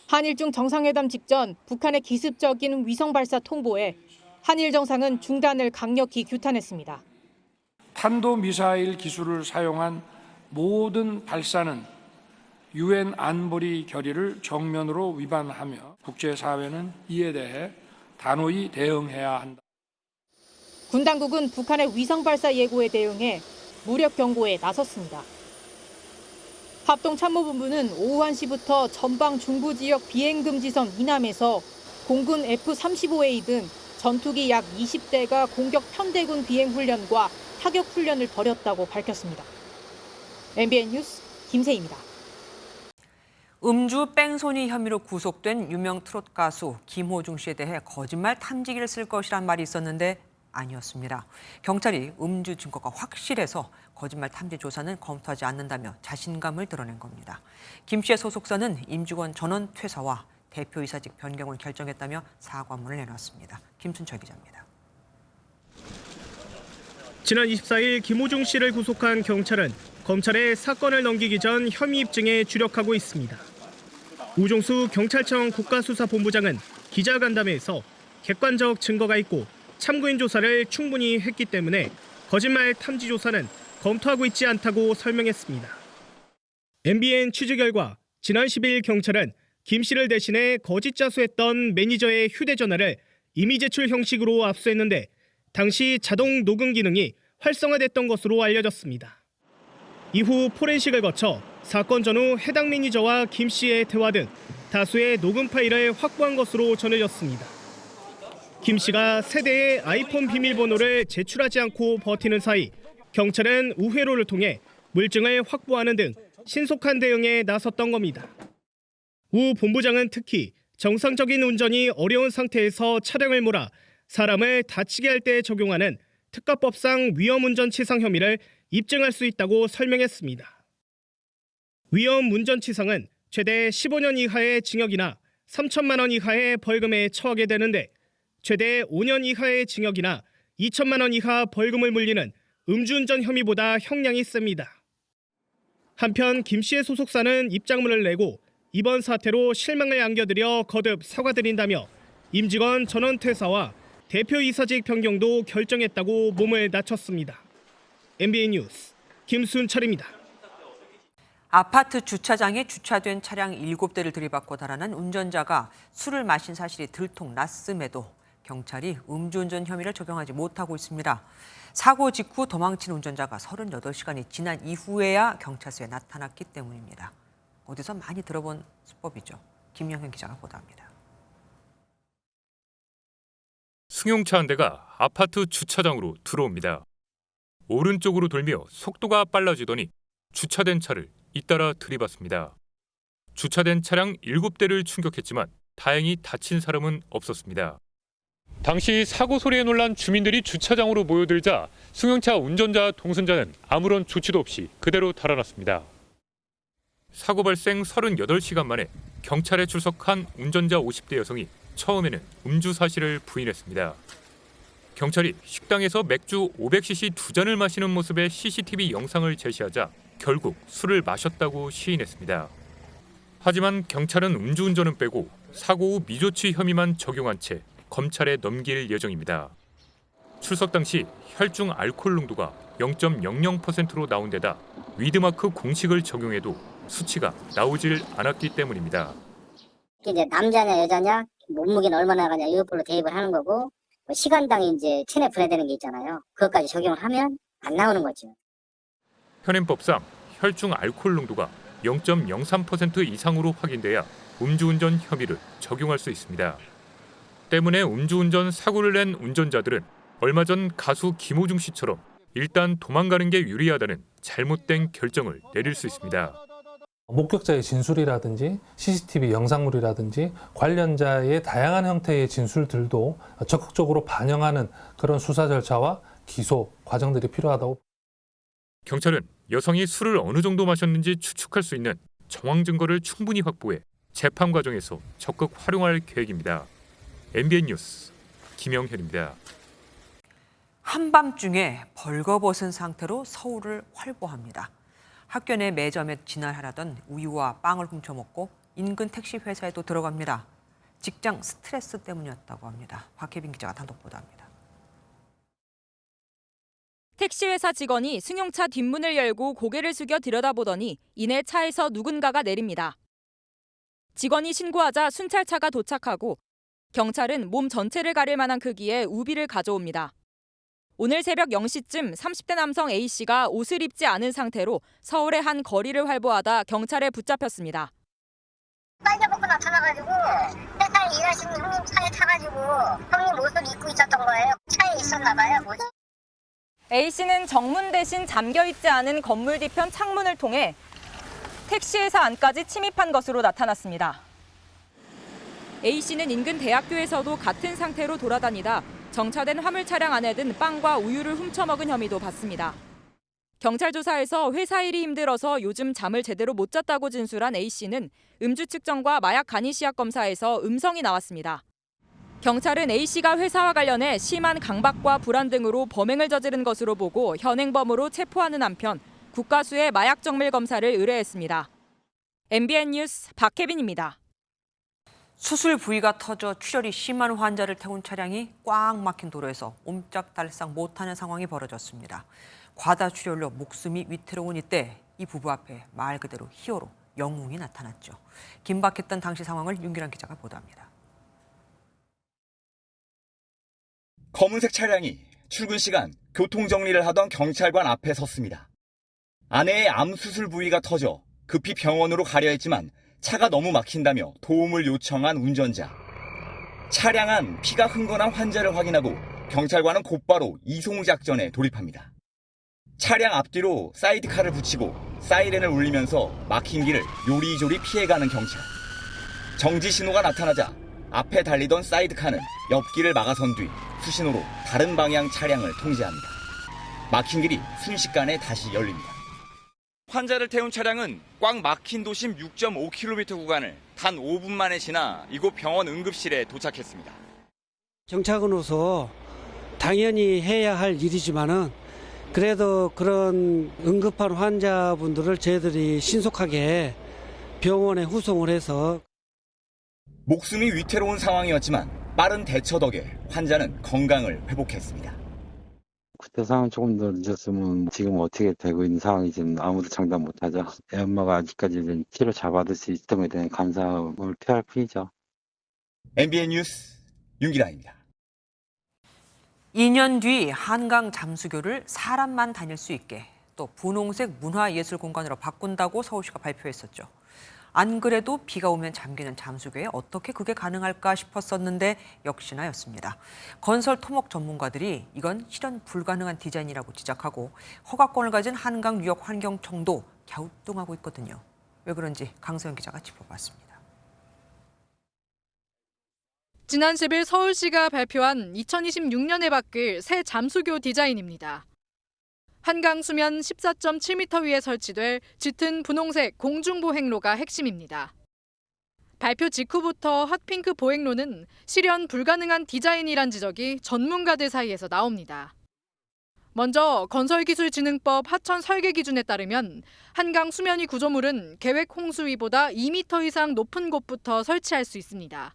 한일중 정상회담 직전 북한의 기습적인 위성 발사 통보에 한일 정상은 중단을 강력히 규탄했습니다. 탄도미사일 기술을 사용한 모든 발사는 유엔 안보리 결의를 정면으로 위반하며 국제사회는 이에 대해 단호히 대응해야 한다. 군 당국은 북한의 위성 발사 예고에 대응해 무력 경고에 나섰습니다. 합동참모본부는 오후 1시부터 전방 중부 지역 비행금지선 이남에서 공군 F-35A 등 전투기 약 20대가 공격 편대군 비행 훈련과 타격 훈련을 벌였다고 밝혔습니다. MBN 뉴스 김세희입니다. 음주 뺑소니 혐의로 구속된 유명 트롯 가수 김호중 씨에 대해 거짓말 탐지기를 쓸 것이란 말이 있었는데 아니었습니다. 경찰이 음주 증거가 확실해서 거짓말 탐지 조사는 검토하지 않는다며 자신감을 드러낸 겁니다. 김 씨의 소속사는 임직원 전원 퇴사와 대표이사직 변경을 결정했다며 사과문을 내놨습니다. 김순철 기자입니다. 지난 24일 김호중 씨를 구속한 경찰은 검찰에 사건을 넘기기 전 혐의 입증에 주력하고 있습니다. 우종수 경찰청 국가수사본부장은 기자간담회에서 객관적 증거가 있고 참고인 조사를 충분히 했기 때문에 거짓말 탐지 조사는 검토하고 있지 않다고 설명했습니다. MBN 취재 결과 지난 10일 경찰은 김 씨를 대신해 거짓 자수했던 매니저의 휴대전화를 임의 제출 형식으로 압수했는데 당시 자동 녹음 기능이 활성화됐던 것으로 알려졌습니다. 이후 포렌식을 거쳐 사건 전후 해당 매니저와 김 씨의 대화 등 다수의 녹음 파일을 확보한 것으로 전해졌습니다. 김 씨가 세대의 아이폰 비밀번호를 제출하지 않고 버티는 사이 경찰은 우회로를 통해 물증을 확보하는 등 신속한 대응에 나섰던 겁니다. 우 본부장은 특히 정상적인 운전이 어려운 상태에서 차량을 몰아 사람을 다치게 할 때 적용하는 특가법상 위험운전치상 혐의를 입증할 수 있다고 설명했습니다. 위험운전치상은 최대 15년 이하의 징역이나 3천만 원 이하의 벌금에 처하게 되는데 최대 5년 이하의 징역이나 2천만 원 이하 벌금을 물리는 음주운전 혐의보다 형량이 셉니다. 한편 김 씨의 소속사는 입장문을 내고 이번 사태로 실망을 안겨드려 거듭 사과드린다며 임직원 전원 퇴사와 대표이사직 변경도 결정했다고 몸을 낮췄습니다. MBN 뉴스 김순철입니다. 아파트 주차장에 주차된 차량 7대를 들이받고 달아난 운전자가 술을 마신 사실이 들통났음에도 경찰이 음주운전 혐의를 적용하지 못하고 있습니다. 사고 직후 도망친 운전자가 38시간이 지난 이후에야 경찰서에 나타났기 때문입니다. 어디서 많이 들어본 수법이죠. 김영현 기자가 보도합니다. 승용차 한 대가 아파트 주차장으로 들어옵니다. 오른쪽으로 돌며 속도가 빨라지더니 주차된 차를 잇따라 들이받습니다. 주차된 차량 7대를 충격했지만 다행히 다친 사람은 없었습니다. 당시 사고 소리에 놀란 주민들이 주차장으로 모여들자 승용차 운전자 동승자는 아무런 조치도 없이 그대로 달아났습니다. 사고 발생 38시간 만에 경찰에 출석한 운전자 50대 여성이 처음에는 음주 사실을 부인했습니다. 경찰이 식당에서 맥주 500cc 2잔을 마시는 모습의 CCTV 영상을 제시하자 결국 술을 마셨다고 시인했습니다. 하지만 경찰은 음주운전은 빼고 사고 후 미조치 혐의만 적용한 채 검찰에 넘길 예정입니다. 출석 당시 혈중 알코올 농도가 0.00%로 나온 데다 위드마크 공식을 적용해도 수치가 나오질 않았기 때문입니다. 이제 남자냐 여자냐 몸무게는 얼마나 가냐 이걸로 대입을 하는 거고 시간당 이제 체내 분해되는 게 있잖아요. 그것까지 적용을 하면 안 나오는 거죠. 현행법상 혈중 알코올 농도가 0.03% 이상으로 확인돼야 음주운전 혐의를 적용할 수 있습니다. 때문에 음주운전 사고를 낸 운전자들은 얼마 전 가수 김호중 씨처럼 일단 도망가는 게 유리하다는 잘못된 결정을 내릴 수 있습니다. 목격자의 진술이라든지 CCTV 영상물이라든지 관련자의 다양한 형태의 진술들도 적극적으로 반영하는 그런 수사 절차와 기소 과정들이 필요하다고. 경찰은 여성이 술을 어느 정도 마셨는지 추측할 수 있는 정황 증거를 충분히 확보해 재판 과정에서 적극 활용할 계획입니다. MBN 뉴스 김영현입니다. 한밤중에 벌거벗은 상태로 서울을 활보합니다. 학교 내 매점에 진할하던 우유와 빵을 훔쳐먹고 인근 택시 회사에도 들어갑니다. 직장 스트레스 때문이었다고 합니다. 박혜빈 기자가 단독 보도합니다. 택시회사 직원이 승용차 뒷문을 열고 고개를 숙여 들여다보더니 이내 차에서 누군가가 내립니다. 직원이 신고하자 순찰차가 도착하고 경찰은 몸 전체를 가릴 만한 크기의 우비를 가져옵니다. 오늘 새벽 0시쯤 30대 남성 A씨가 옷을 입지 않은 상태로 서울의 한 거리를 활보하다 경찰에 붙잡혔습니다. 빨개 벗고 나타나가지고 회사에 일하시는 형님 차에 타가지고 형님 옷을 입고 있었던 거예요. 차에 있었나 봐요. A씨는 정문 대신 잠겨있지 않은 건물 뒤편 창문을 통해 택시회사 안까지 침입한 것으로 나타났습니다. A씨는 인근 대학교에서도 같은 상태로 돌아다니다 정차된 화물 차량 안에 든 빵과 우유를 훔쳐먹은 혐의도 받습니다. 경찰 조사에서 회사 일이 힘들어서 요즘 잠을 제대로 못 잤다고 진술한 A씨는 음주 측정과 마약 간이 시약 검사에서 음성이 나왔습니다. 경찰은 A씨가 회사와 관련해 심한 강박과 불안 등으로 범행을 저지른 것으로 보고 현행범으로 체포하는 한편 국가수의 마약 정밀 검사를 의뢰했습니다. MBN 뉴스 박혜빈입니다. 수술 부위가 터져 출혈이 심한 환자를 태운 차량이 꽉 막힌 도로에서 옴짝달싹 못하는 상황이 벌어졌습니다. 과다 출혈로 목숨이 위태로운 이때 이 부부 앞에 말 그대로 히어로 영웅이 나타났죠. 긴박했던 당시 상황을 윤기란 기자가 보도합니다. 검은색 차량이 출근 시간 교통정리를 하던 경찰관 앞에 섰습니다. 아내의 암 수술 부위가 터져 급히 병원으로 가려 했지만 차가 너무 막힌다며 도움을 요청한 운전자. 차량 안 피가 흥건한 환자를 확인하고 경찰관은 곧바로 이송작전에 돌입합니다. 차량 앞뒤로 사이드카를 붙이고 사이렌을 울리면서 막힌 길을 요리조리 피해가는 경찰. 정지 신호가 나타나자 앞에 달리던 사이드카는 옆길을 막아선 뒤 수신호로 다른 방향 차량을 통제합니다. 막힌 길이 순식간에 다시 열립니다. 환자를 태운 차량은 꽉 막힌 도심 6.5km 구간을 단 5분 만에 지나 이곳 병원 응급실에 도착했습니다. 정착으로서 당연히 해야 할 일이지만은 그래도 그런 응급한 환자분들을 저희들이 신속하게 병원에 후송을 해서 목숨이 위태로운 상황이었지만 빠른 대처 덕에 환자는 건강을 회복했습니다. 그때 상황 조금 더 늦었으면 지금 어떻게 되고 있는 상황인지는 아무도 장담 못하죠. 애 엄마가 아직까지 치료 잘 받을 수 있었던 것에 대한 감사함을 표할 뿐이죠. MBN 뉴스 윤기라입니다. 2년 뒤 한강 잠수교를 사람만 다닐 수 있게 또 분홍색 문화예술공간으로 바꾼다고 서울시가 발표했었죠. 안 그래도 비가 오면 잠기는 잠수교에 어떻게 그게 가능할까 싶었었는데 역시나였습니다. 건설 토목 전문가들이 이건 실현 불가능한 디자인이라고 지적하고 허가권을 가진 한강유역환경청도 갸우뚱하고 있거든요. 왜 그런지 강서영 기자가 짚어봤습니다. 지난 10일 서울시가 발표한 2026년에 바뀔 새 잠수교 디자인입니다. 한강 수면 14.7m 위에 설치될 짙은 분홍색 공중보행로가 핵심입니다. 발표 직후부터 핫핑크 보행로는 실현 불가능한 디자인이란 지적이 전문가들 사이에서 나옵니다. 먼저 건설기술진흥법 하천 설계 기준에 따르면 한강 수면 위 구조물은 계획 홍수위보다 2m 이상 높은 곳부터 설치할 수 있습니다.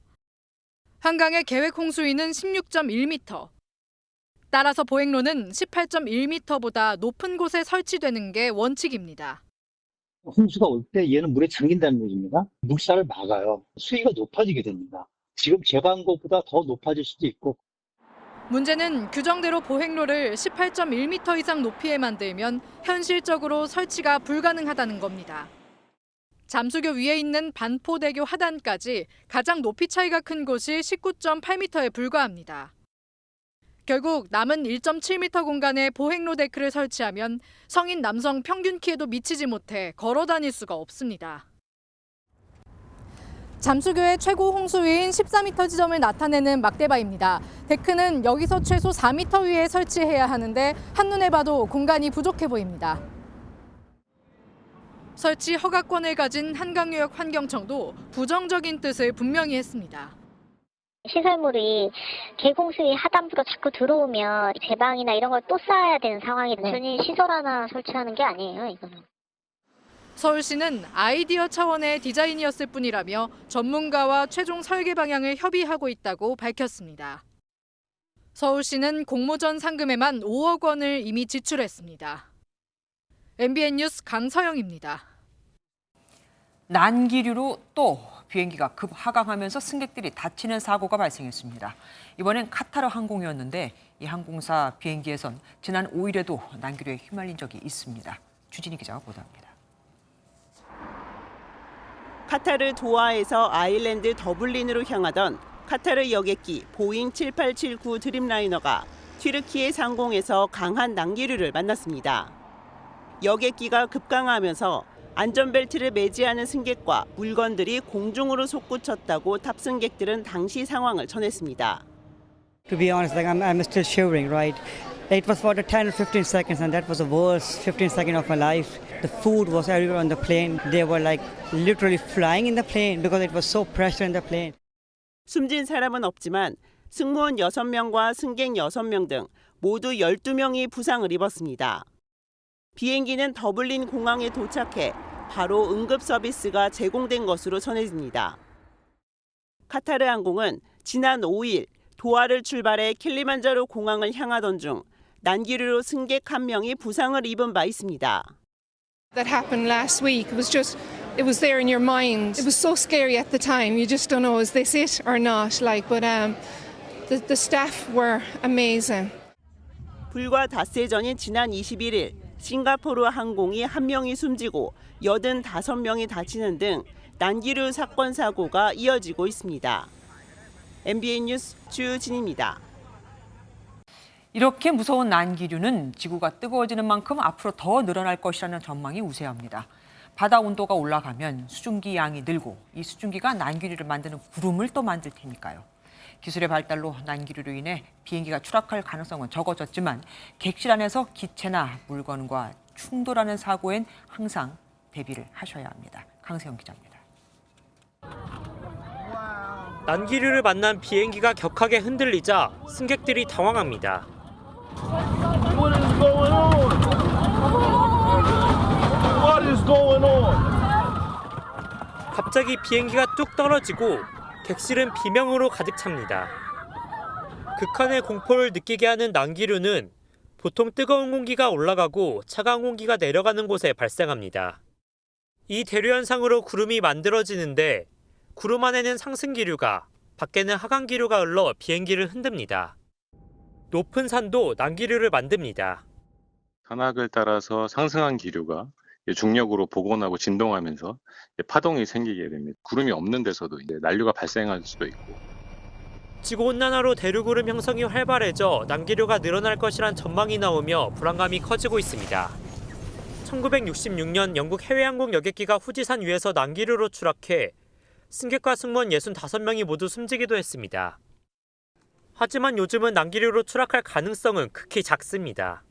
한강의 계획 홍수위는 16.1m. 따라서 보행로는 18.1m보다 높은 곳에 설치되는 게 원칙입니다. 홍수가 올 때 얘는 물에 잠긴다는 얘기입니다. 물살을 막아요. 수위가 높아지게 됩니다. 지금 제거한 것보다 더 높아질 수도 있고. 문제는 규정대로 보행로를 18.1m 이상 높이에 만들면 현실적으로 설치가 불가능하다는 겁니다. 잠수교 위에 있는 반포대교 하단까지 가장 높이 차이가 큰 곳이 19.8m에 불과합니다. 결국 남은 1.7m 공간에 보행로 데크를 설치하면 성인 남성 평균 키에도 미치지 못해 걸어 다닐 수가 없습니다. 잠수교의 최고 홍수위인 14m 지점을 나타내는 막대바입니다. 데크는 여기서 최소 4m 위에 설치해야 하는데 한눈에 봐도 공간이 부족해 보입니다. 설치 허가권을 가진 한강유역환경청도 부정적인 뜻을 분명히 했습니다. 시설물이 계공수위 하단부로 자꾸 들어오면 제방이나 이런 걸 또 쌓아야 되는 상황이 단순히 시설 하나 설치하는 게 아니에요, 이거는. 서울시는 아이디어 차원의 디자인이었을 뿐이라며 전문가와 최종 설계 방향을 협의하고 있다고 밝혔습니다. 서울시는 공모전 상금에만 5억 원을 이미 지출했습니다. MBN 뉴스 강서영입니다. 난기류로 또 비행기가 급 하강하면서 승객들이 다치는 사고가 발생했습니다. 이번엔 카타르 항공이었는데 이 항공사 비행기에선 지난 5일에도 난기류에 휘말린 적이 있습니다. 주진희 기자가 보도합니다. 카타르 도하에서 아일랜드 더블린으로 향하던 카타르 여객기 보잉 7879 드림라이너가 튀르키예 상공에서 강한 난기류를 만났습니다. 여객기가 급강하면서 안전벨트를 매지 않은 승객과 물건들이 공중으로 솟구쳤다고 탑승객들은 당시 상황을 전했습니다. To be honest, I'm still shivering, right? It was for the 10 or 15 seconds and that was the worst 15 seconds of my life. The food was everywhere on the plane. They were like literally flying in the plane because it was so pressure in the plane. 숨진 사람은 없지만 승무원 6명과 승객 6명 등 모두 12명이 부상을 입었습니다. 비행기는 더블린 공항에 도착해 바로 응급 서비스가 제공된 것으로 전해집니다. 카타르 항공은 지난 5일 도하를 출발해 킬리만자로 공항을 향하던 중 난기류로 승객 1명이 부상을 입은 바 있습니다. That happened last week. It was there in your mind. It was so scary at the time. You just don't know, is this it or not? But the staff were amazing. 불과 닷새 전인 지난 21일 싱가포르 항공이 1명이 숨지고 85명이 다치는 등 난기류 사건 사고가 이어지고 있습니다. MBN 뉴스 주진입니다. 이렇게 무서운 난기류는 지구가 뜨거워지는 만큼 앞으로 더 늘어날 것이라는 전망이 우세합니다. 바다 온도가 올라가면 수증기 양이 늘고 이 수증기가 난기류를 만드는 구름을 또 만들 테니까요. 기술의 발달로 난기류로 인해 비행기가 추락할 가능성은 적어졌지만 객실 안에서 기체나 물건과 충돌하는 사고엔 항상 대비를 하셔야 합니다. 강세영 기자입니다. 난기류를 만난 비행기가 격하게 흔들리자 승객들이 당황합니다. What is going on? What is going on? 갑자기 비행기가 뚝 떨어지고 객실은 비명으로 가득 찹니다. 극한의 공포를 느끼게 하는 난기류는 보통 뜨거운 공기가 올라가고 차가운 공기가 내려가는 곳에 발생합니다. 이 대류 현상으로 구름이 만들어지는데 구름 안에는 상승기류가, 밖에는 하강기류가 흘러 비행기를 흔듭니다. 높은 산도 난기류를 만듭니다. 산악을 따라서 상승한 기류가 중력으로 복원하고 진동하면서 파동이 생기게 됩니다. 구름이 없는 데서도 난류가 발생할 수도 있고. 지구온난화로 대류구름 형성이 활발해져 난기류가 늘어날 것이란 전망이 나오며 불안감이 커지고 있습니다. 1966년 영국 해외항공 여객기가 후지산 위에서 난기류로 추락해 승객과 승무원 65명이 모두 숨지기도 했습니다. 하지만 요즘은 난기류로 추락할 가능성은 극히 작습니다.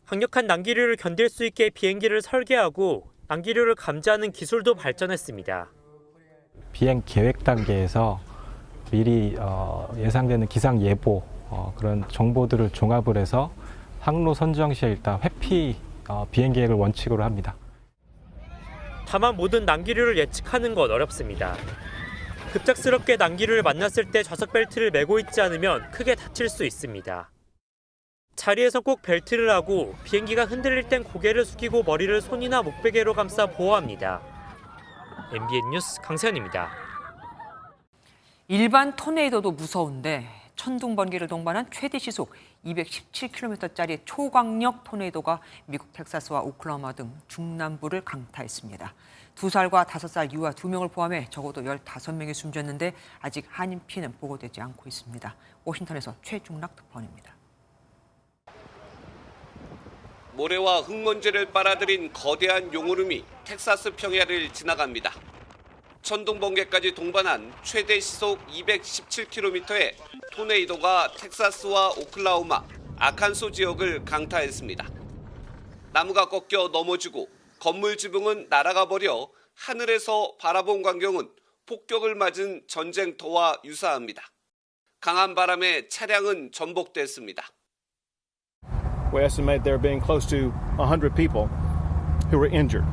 강력한 난기류를 견딜 수 있게 비행기를 설계하고 난기류를 감지하는 기술도 발전했습니다. 비행 계획 단계에서 미리 예상되는 기상 예보 그런 정보들을 종합을 해서 항로 선정 시에 일단 회피 비행 계획을 원칙으로 합니다. 다만 모든 난기류를 예측하는 건 어렵습니다. 급작스럽게 난기류를 만났을 때 좌석 벨트를 매고 있지 않으면 크게 다칠 수 있습니다. 자리에서 꼭 벨트를 하고 비행기가 흔들릴 땐 고개를 숙이고 머리를 손이나 목베개로 감싸 보호합니다. MBN 뉴스 강세현입니다. 일반 토네이도도 무서운데 천둥 번개를 동반한 최대 시속 217km짜리 초강력 토네이도가 미국 텍사스와 오클라호마 등 중남부를 강타했습니다. 2살과 5살 유아 2명을 포함해 적어도 15명이 숨졌는데 아직 한인 피해는 보고되지 않고 있습니다. 워싱턴에서 최중락 특파원입니다. 모래와 흙먼지를 빨아들인 거대한 용오름이 텍사스 평야를 지나갑니다. 천둥 번개까지 동반한 최대 시속 217km의 토네이도가 텍사스와 오클라호마, 아칸소 지역을 강타했습니다. 나무가 꺾여 넘어지고 건물 지붕은 날아가 버려 하늘에서 바라본 광경은 폭격을 맞은 전쟁터와 유사합니다. 강한 바람에 차량은 전복됐습니다. We estimate there being close to 100 people who were injured.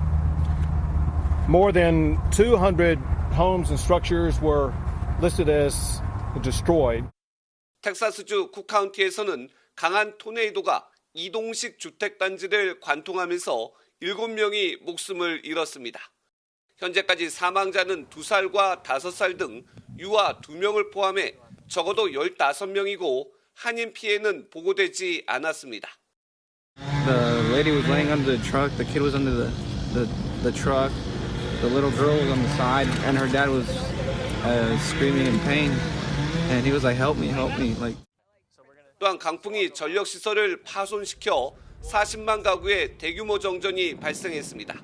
More than 200 homes and structures were listed as destroyed. 텍사스주 쿡카운티에서는 강한 토네이도가 이동식 주택단지를 관통하면서 7명이 목숨을 잃었습니다. 현재까지 사망자는 2살과 5살 등 유아 2명을 포함해 적어도 15명이고 한인 피해는 보고되지 않았습니다. The lady was laying under the truck. The kid was under the truck. The little girl was on the side, and her dad was screaming in pain. And he was like, "Help me, help me!" Like. 또한 강풍이 전력 시설을 파손시켜 40만 가구에 대규모 정전이 발생했습니다.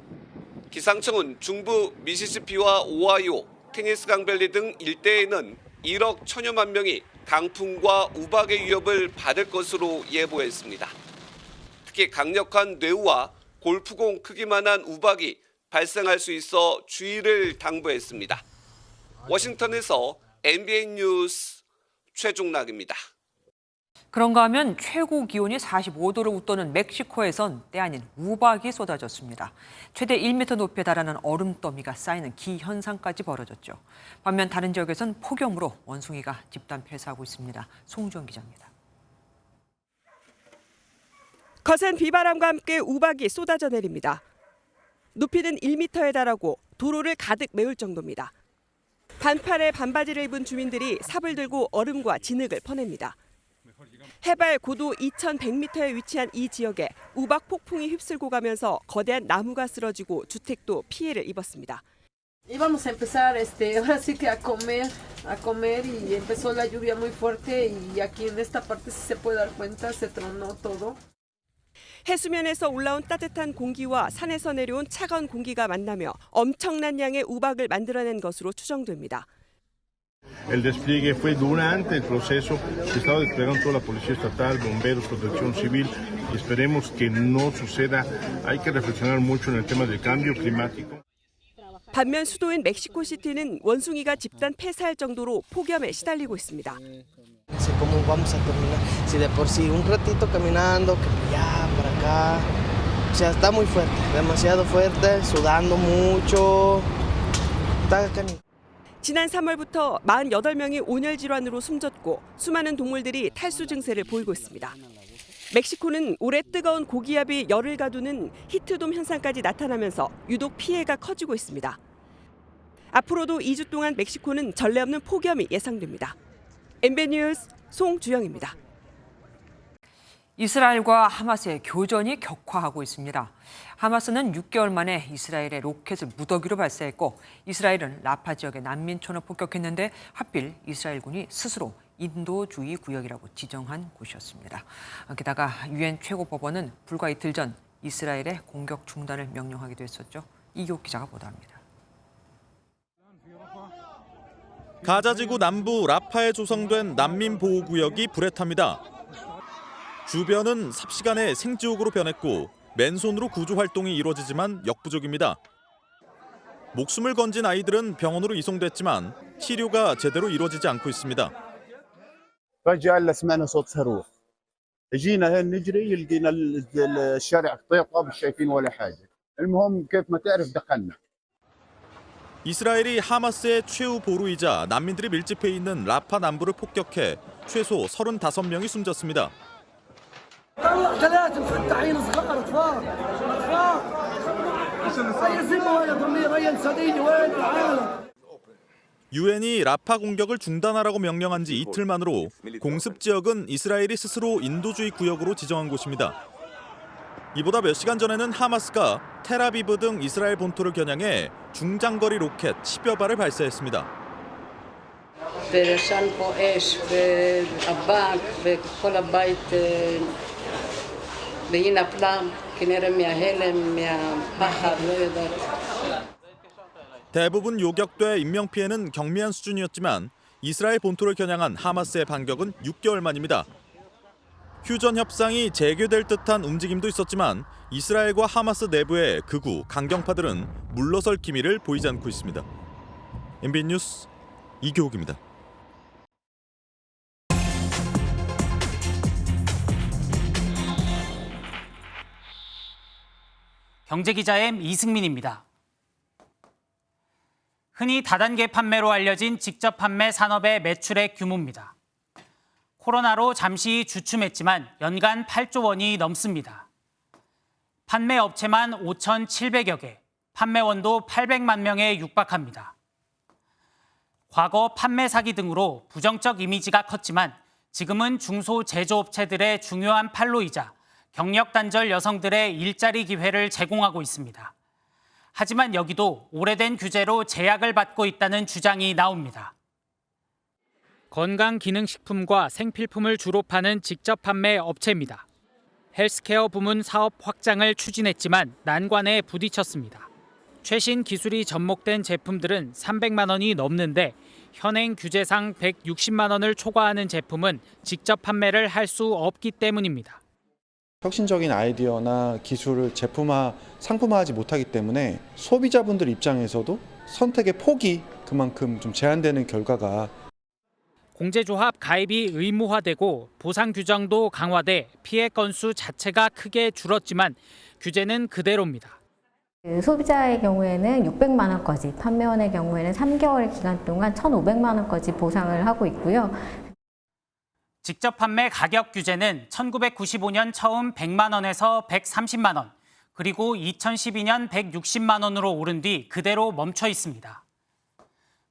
기상청은 중부 미시시피와 오하이오, 테니스 강밸리 등 일대에는 1억 1천여만 명이 강풍과 우박의 위협을 받을 것으로 예보했습니다. 특히 강력한 뇌우와 골프공 크기만한 우박이 발생할 수 있어 주의를 당부했습니다. 워싱턴에서 MBN 뉴스 최중락입니다. 그런가 하면 최고 기온이 45도를 웃도는 멕시코에선 때 아닌 우박이 쏟아졌습니다. 최대 1m 높이에 달하는 얼음더미가 쌓이는 기현상까지 벌어졌죠. 반면 다른 지역에선 폭염으로 원숭이가 집단 폐사하고 있습니다. 송주원 기자입니다. 거센 비바람과 함께 우박이 쏟아져 내립니다. 높이는 1m에 달하고 도로를 가득 메울 정도입니다. 반팔에 반바지를 입은 주민들이 삽을 들고 얼음과 진흙을 퍼냅니다. 해발 고도 2,100m에 위치한 이 지역에 우박 폭풍이 휩쓸고 가면서 거대한 나무가 쓰러지고 주택도 피해를 입었습니다. Íbamos a empezar ahora sí que a comer y empezó la lluvia muy fuerte y aquí en esta parte si se puede dar cuenta se tronó todo. 해수면에서 올라온 따뜻한 공기와 산에서 내려온 차가운 공기가 만나며 엄청난 양의 우박을 만들어낸 것으로 추정됩니다. El despliegue fue durante el proceso que estaba desplegando toda la policía estatal, bomberos, protección civil y esperemos que no suceda. Hay que reflexionar mucho en el tema del cambio climático. 반면 수도인 멕시코시티는 원숭이가 집단 폐사할 정도로 폭염에 시달리고 있습니다. ¿Cómo vamos a terminar? Si de por sí un ratito caminando, que para allá, para acá. O sea, está muy fuerte, demasiado fuerte, sudando mucho. Está canijo. 지난 3월부터 48명이 온열 질환으로 숨졌고 수많은 동물들이 탈수 증세를 보이고 있습니다. 멕시코는 올해 뜨거운 고기압이 열을 가두는 히트돔 현상까지 나타나면서 유독 피해가 커지고 있습니다. 앞으로도 2주 동안 멕시코는 전례 없는 폭염이 예상됩니다. MBN 뉴스 송주영입니다. 이스라엘과 하마스의 교전이 격화하고 있습니다. 하마스는 6개월 만에 이스라엘의 로켓을 무더기로 발사했고 이스라엘은 라파 지역의 난민촌을 폭격했는데 하필 이스라엘군이 스스로 인도주의 구역이라고 지정한 곳이었습니다. 게다가 유엔 최고법원은 불과 이틀 전 이스라엘의 공격 중단을 명령하기도 했었죠. 이교욱 기자가 보도합니다. 가자지구 남부 라파에 조성된 난민보호구역이 불에 탑니다. 주변은 삽시간에 생지옥으로 변했고 맨손으로 구조활동이 이루어지지만 역부족입니다. 목숨을 건진 아이들은 병원으로 이송됐지만 치료가 제대로 이루어지지 않고 있습니다. فجأة اللي سمعنا صوت صاروخ جينا هنا نجري لقينا الشارع طيقة مش شايفين ولا حاجة المهم كيف ما تعرف دخلنا 이스라엘이 하마스의 최후 보루이자 난민들이 밀집해 있는 라파 남부를 폭격해 최소 35명이 숨졌습니다. 유엔이 라파 공격을 중단하라고 명령한 지 이틀 만으로 공습 지역은 이스라엘이 스스로 인도주의 구역으로 지정한 곳입니다. 이보다 몇 시간 전에는 하마스가 텔아비브 등 이스라엘 본토를 겨냥해 중장거리 로켓 10여 발을 발사했습니다. 대부분 요격돼 인명피해는 경미한 수준이었지만 이스라엘 본토를 겨냥한 하마스의 반격은 6개월 만입니다. 휴전 협상이 재개될 듯한 움직임도 있었지만 이스라엘과 하마스 내부의 극우, 강경파들은 물러설 기미를 보이지 않고 있습니다. MBN 뉴스 이교욱입니다. 경제기자 M 이승민입니다. 흔히 다단계 판매로 알려진 직접 판매 산업의 매출의 규모입니다. 코로나로 잠시 주춤했지만 연간 8조 원이 넘습니다. 판매 업체만 5,700여 개, 판매원도 800만 명에 육박합니다. 과거 판매 사기 등으로 부정적 이미지가 컸지만 지금은 중소제조업체들의 중요한 판로이자 경력 단절 여성들의 일자리 기회를 제공하고 있습니다. 하지만 여기도 오래된 규제로 제약을 받고 있다는 주장이 나옵니다. 건강기능식품과 생필품을 주로 파는 직접 판매 업체입니다. 헬스케어 부문 사업 확장을 추진했지만 난관에 부딪혔습니다. 최신 기술이 접목된 제품들은 300만 원이 넘는데 현행 규제상 160만 원을 초과하는 제품은 직접 판매를 할 수 없기 때문입니다. 혁신적인 아이디어나 기술을 제품화, 상품화하지 못하기 때문에 소비자분들 입장에서도 선택의 폭이 그만큼 좀 제한되는 결과가 공제조합 가입이 의무화되고 보상 규정도 강화돼 피해 건수 자체가 크게 줄었지만 규제는 그대로입니다. 소비자의 경우에는 600만 원까지, 판매원의 경우에는 3개월 기간 동안 1,500만 원까지 보상을 하고 있고요. 직접 판매 가격 규제는 1995년 처음 100만 원에서 130만 원, 그리고 2012년 160만 원으로 오른 뒤 그대로 멈춰 있습니다.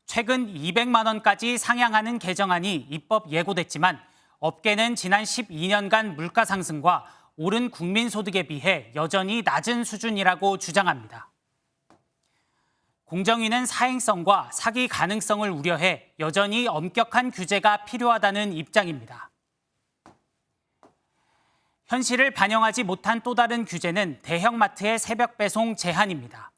최근 200만 원까지 상향하는 개정안이 입법 예고됐지만 업계는 지난 12년간 물가 상승과 오른 국민소득에 비해 여전히 낮은 수준이라고 주장합니다. 공정위는 사행성과 사기 가능성을 우려해 여전히 엄격한 규제가 필요하다는 입장입니다. 현실을 반영하지 못한 또 다른 규제는 대형마트의 새벽 배송 제한입니다.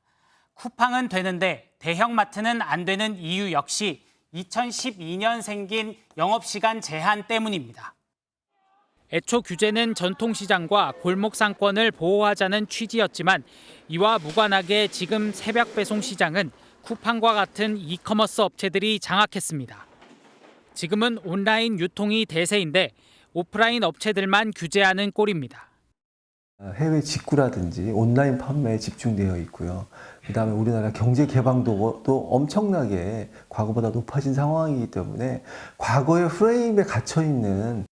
쿠팡은 되는데 대형마트는 안 되는 이유 역시 2012년 생긴 영업시간 제한 때문입니다. 애초 규제는 전통시장과 골목상권을 보호하자는 취지였지만 이와 무관하게 지금 새벽 배송 시장은 쿠팡과 같은 이커머스 업체들이 장악했습니다. 지금은 온라인 유통이 대세인데 오프라인 업체들만 규제하는 꼴입니다. 해외 직구라든지 온라인 판매에 집중되어 있고요. 그다음에 우리나라 경제 개방도 엄청나게 과거보다 높아진 상황이기 때문에 과거의 프레임에 갇혀 있는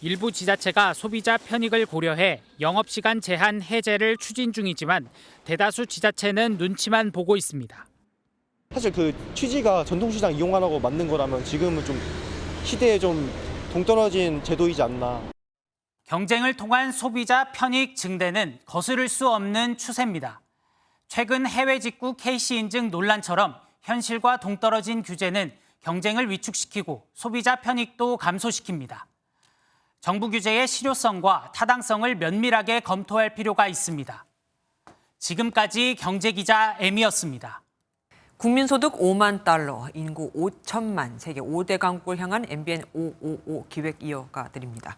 일부 지자체가 소비자 편익을 고려해 영업시간 제한 해제를 추진 중이지만 대다수 지자체는 눈치만 보고 있습니다. 사실 그 취지가 전통시장 이용하라고 만든 거라면 지금은 좀 시대에 좀 동떨어진 제도이지 않나. 경쟁을 통한 소비자 편익 증대는 거스를 수 없는 추세입니다. 최근 해외 직구 KC 인증 논란처럼 현실과 동떨어진 규제는 경쟁을 위축시키고 소비자 편익도 감소시킵니다. 정부 규제의 실효성과 타당성을 면밀하게 검토할 필요가 있습니다. 지금까지 경제기자 M이었습니다. 국민소득 5만 달러, 인구 5천만, 세계 5대 강국을 향한 MBN 555 기획 이어가 드립니다.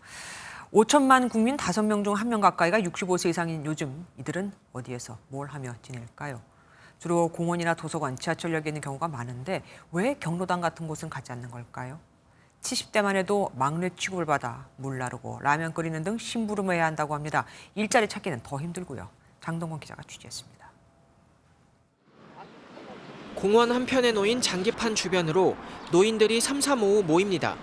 5천만 국민 5명 중 1명 가까이가 65세 이상인 요즘 이들은 어디에서 뭘 하며 지낼까요? 주로 공원이나 도서관, 지하철역에 있는 경우가 많은데 왜 경로당 같은 곳은 가지 않는 걸까요? 70대만 해도 막내 취급을 받아 물 나르고 라면 끓이는 등 심부름해야 한다고 합니다. 일자리 찾기는 더 힘들고요. 장동건 기자가 취재했습니다. 공원 한편에 놓인 장기판 주변으로 노인들이 삼삼오오 모입니다.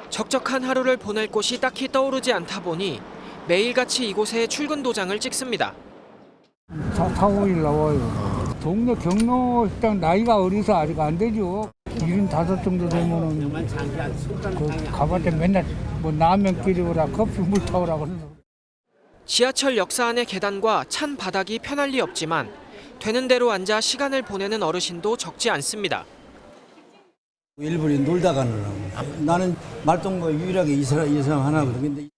적적한 하루를 보낼 곳이 딱히 떠오르지 않다 보니 매일같이 이곳에 출근 도장을 찍습니다. 4, 5일 나와요. 동네 경로당 나이가 어려서 아직 안 되죠. 75 정도 되면은 가봤자 맨날 뭐 라면 끓이거나 커피 물 타오라 그러는. 지하철 역사 안의 계단과 찬 바닥이 편할 리 없지만 되는 대로 앉아 시간을 보내는 어르신도 적지 않습니다. 일본에 놀다 가느라고. 나는 말동무 유일하게 이 사람 하나거든요.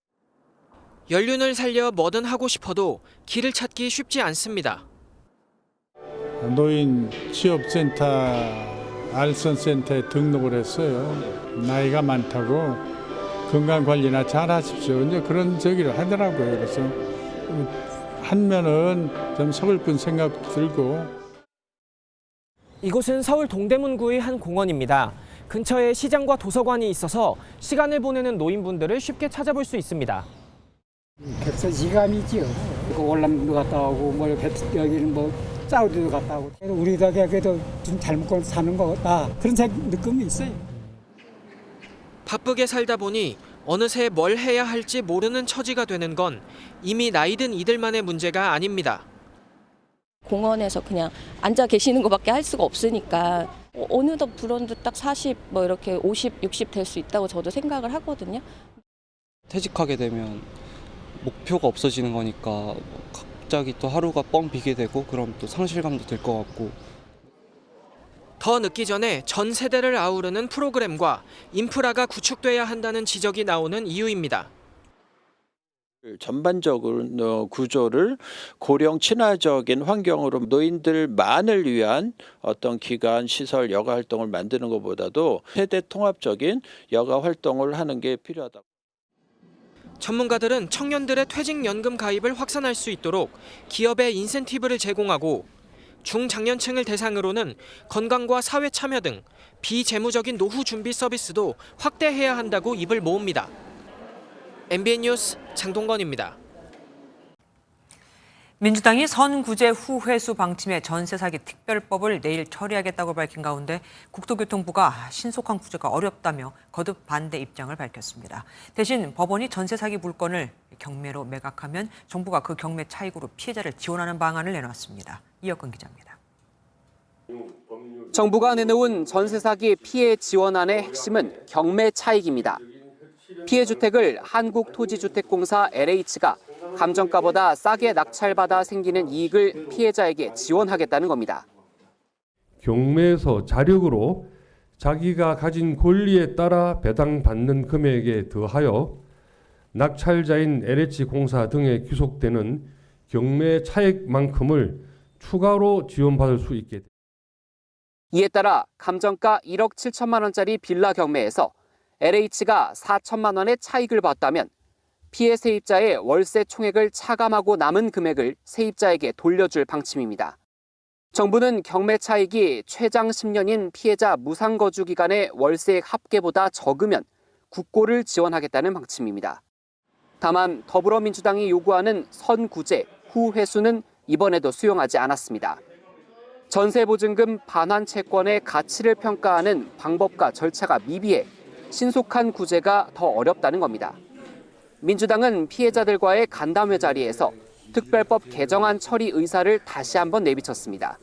연륜을 살려 뭐든 하고 싶어도 길을 찾기 쉽지 않습니다. 노인 취업센터, 알선센터에 등록을 했어요. 나이가 많다고 건강관리나 잘 하십시오. 이제 그런 저기를 하더라고요. 그래서 하면은 좀 서글픈 생각 들고. 이곳은 서울 동대문구의 한 공원입니다. 근처에 시장과 도서관이 있어서 시간을 보내는 노인분들을 쉽게 찾아볼 수 있습니다. 객사지감이지요. 월남도 갔다 오고 뭐 여기는 뭐 사우디도 갔다 오고 우리 덕에도 좀 잘 먹고 사는 거다 그런 느낌이 있어요. 바쁘게 살다 보니 어느새 뭘 해야 할지 모르는 처지가 되는 건 이미 나이 든 이들만의 문제가 아닙니다. 공원에서 그냥 앉아 계시는 것밖에 할 수가 없으니까 어느덧 불어도 딱 40, 뭐 이렇게 50, 60 될 수 있다고 저도 생각을 하거든요. 퇴직하게 되면 목표가 없어지는 거니까 갑자기 또 하루가 뻥 비게 되고 그럼 또 상실감도 들 것 같고. 더 늦기 전에 전 세대를 아우르는 프로그램과 인프라가 구축돼야 한다는 지적이 나오는 이유입니다. 전반적으로 구조를 고령 친화적인 환경으로 노인들만을 위한 어떤 기관, 시설, 여가 활동을 만드는 것보다도 세대 통합적인 여가 활동을 하는 게 필요하다. 전문가들은 청년들의 퇴직연금 가입을 확산할 수 있도록 기업에 인센티브를 제공하고 중장년층을 대상으로는 건강과 사회 참여 등 비재무적인 노후 준비 서비스도 확대해야 한다고 입을 모읍니다. MBN 뉴스 장동건입니다. 민주당이 선구제 후 회수 방침의 전세 사기 특별법을 내일 처리하겠다고 밝힌 가운데 국토교통부가 신속한 구제가 어렵다며 거듭 반대 입장을 밝혔습니다. 대신 법원이 전세 사기 물건을 경매로 매각하면 정부가 그 경매 차익으로 피해자를 지원하는 방안을 내놨습니다. 이혁근 기자입니다. 정부가 내놓은 전세 사기 피해 지원안의 핵심은 경매 차익입니다. 피해 주택을 한국토지주택공사 LH가 감정가보다 싸게 낙찰받아 생기는 이익을 피해자에게 지원하겠다는 겁니다. 경매에서 자력으로 자기가 가진 권리에 따라 배당받는 금액에 더하여 낙찰자인 LH공사 등에 귀속되는 경매 차익만큼을 추가로 지원받을 수 있게 됩니다. 이에 따라 감정가 1억 7천만 원짜리 빌라 경매에서 LH가 4천만 원의 차익을 봤다면 피해 세입자의 월세 총액을 차감하고 남은 금액을 세입자에게 돌려줄 방침입니다. 정부는 경매 차익이 최장 10년인 피해자 무상거주 기간의 월세액 합계보다 적으면 국고를 지원하겠다는 방침입니다. 다만 더불어민주당이 요구하는 선구제, 후회수는 이번에도 수용하지 않았습니다. 전세보증금 반환 채권의 가치를 평가하는 방법과 절차가 미비해 신속한 구제가 더 어렵다는 겁니다. 민주당은 피해자들과의 간담회 자리에서 특별법 개정안 처리 의사를 다시 한번 내비쳤습니다.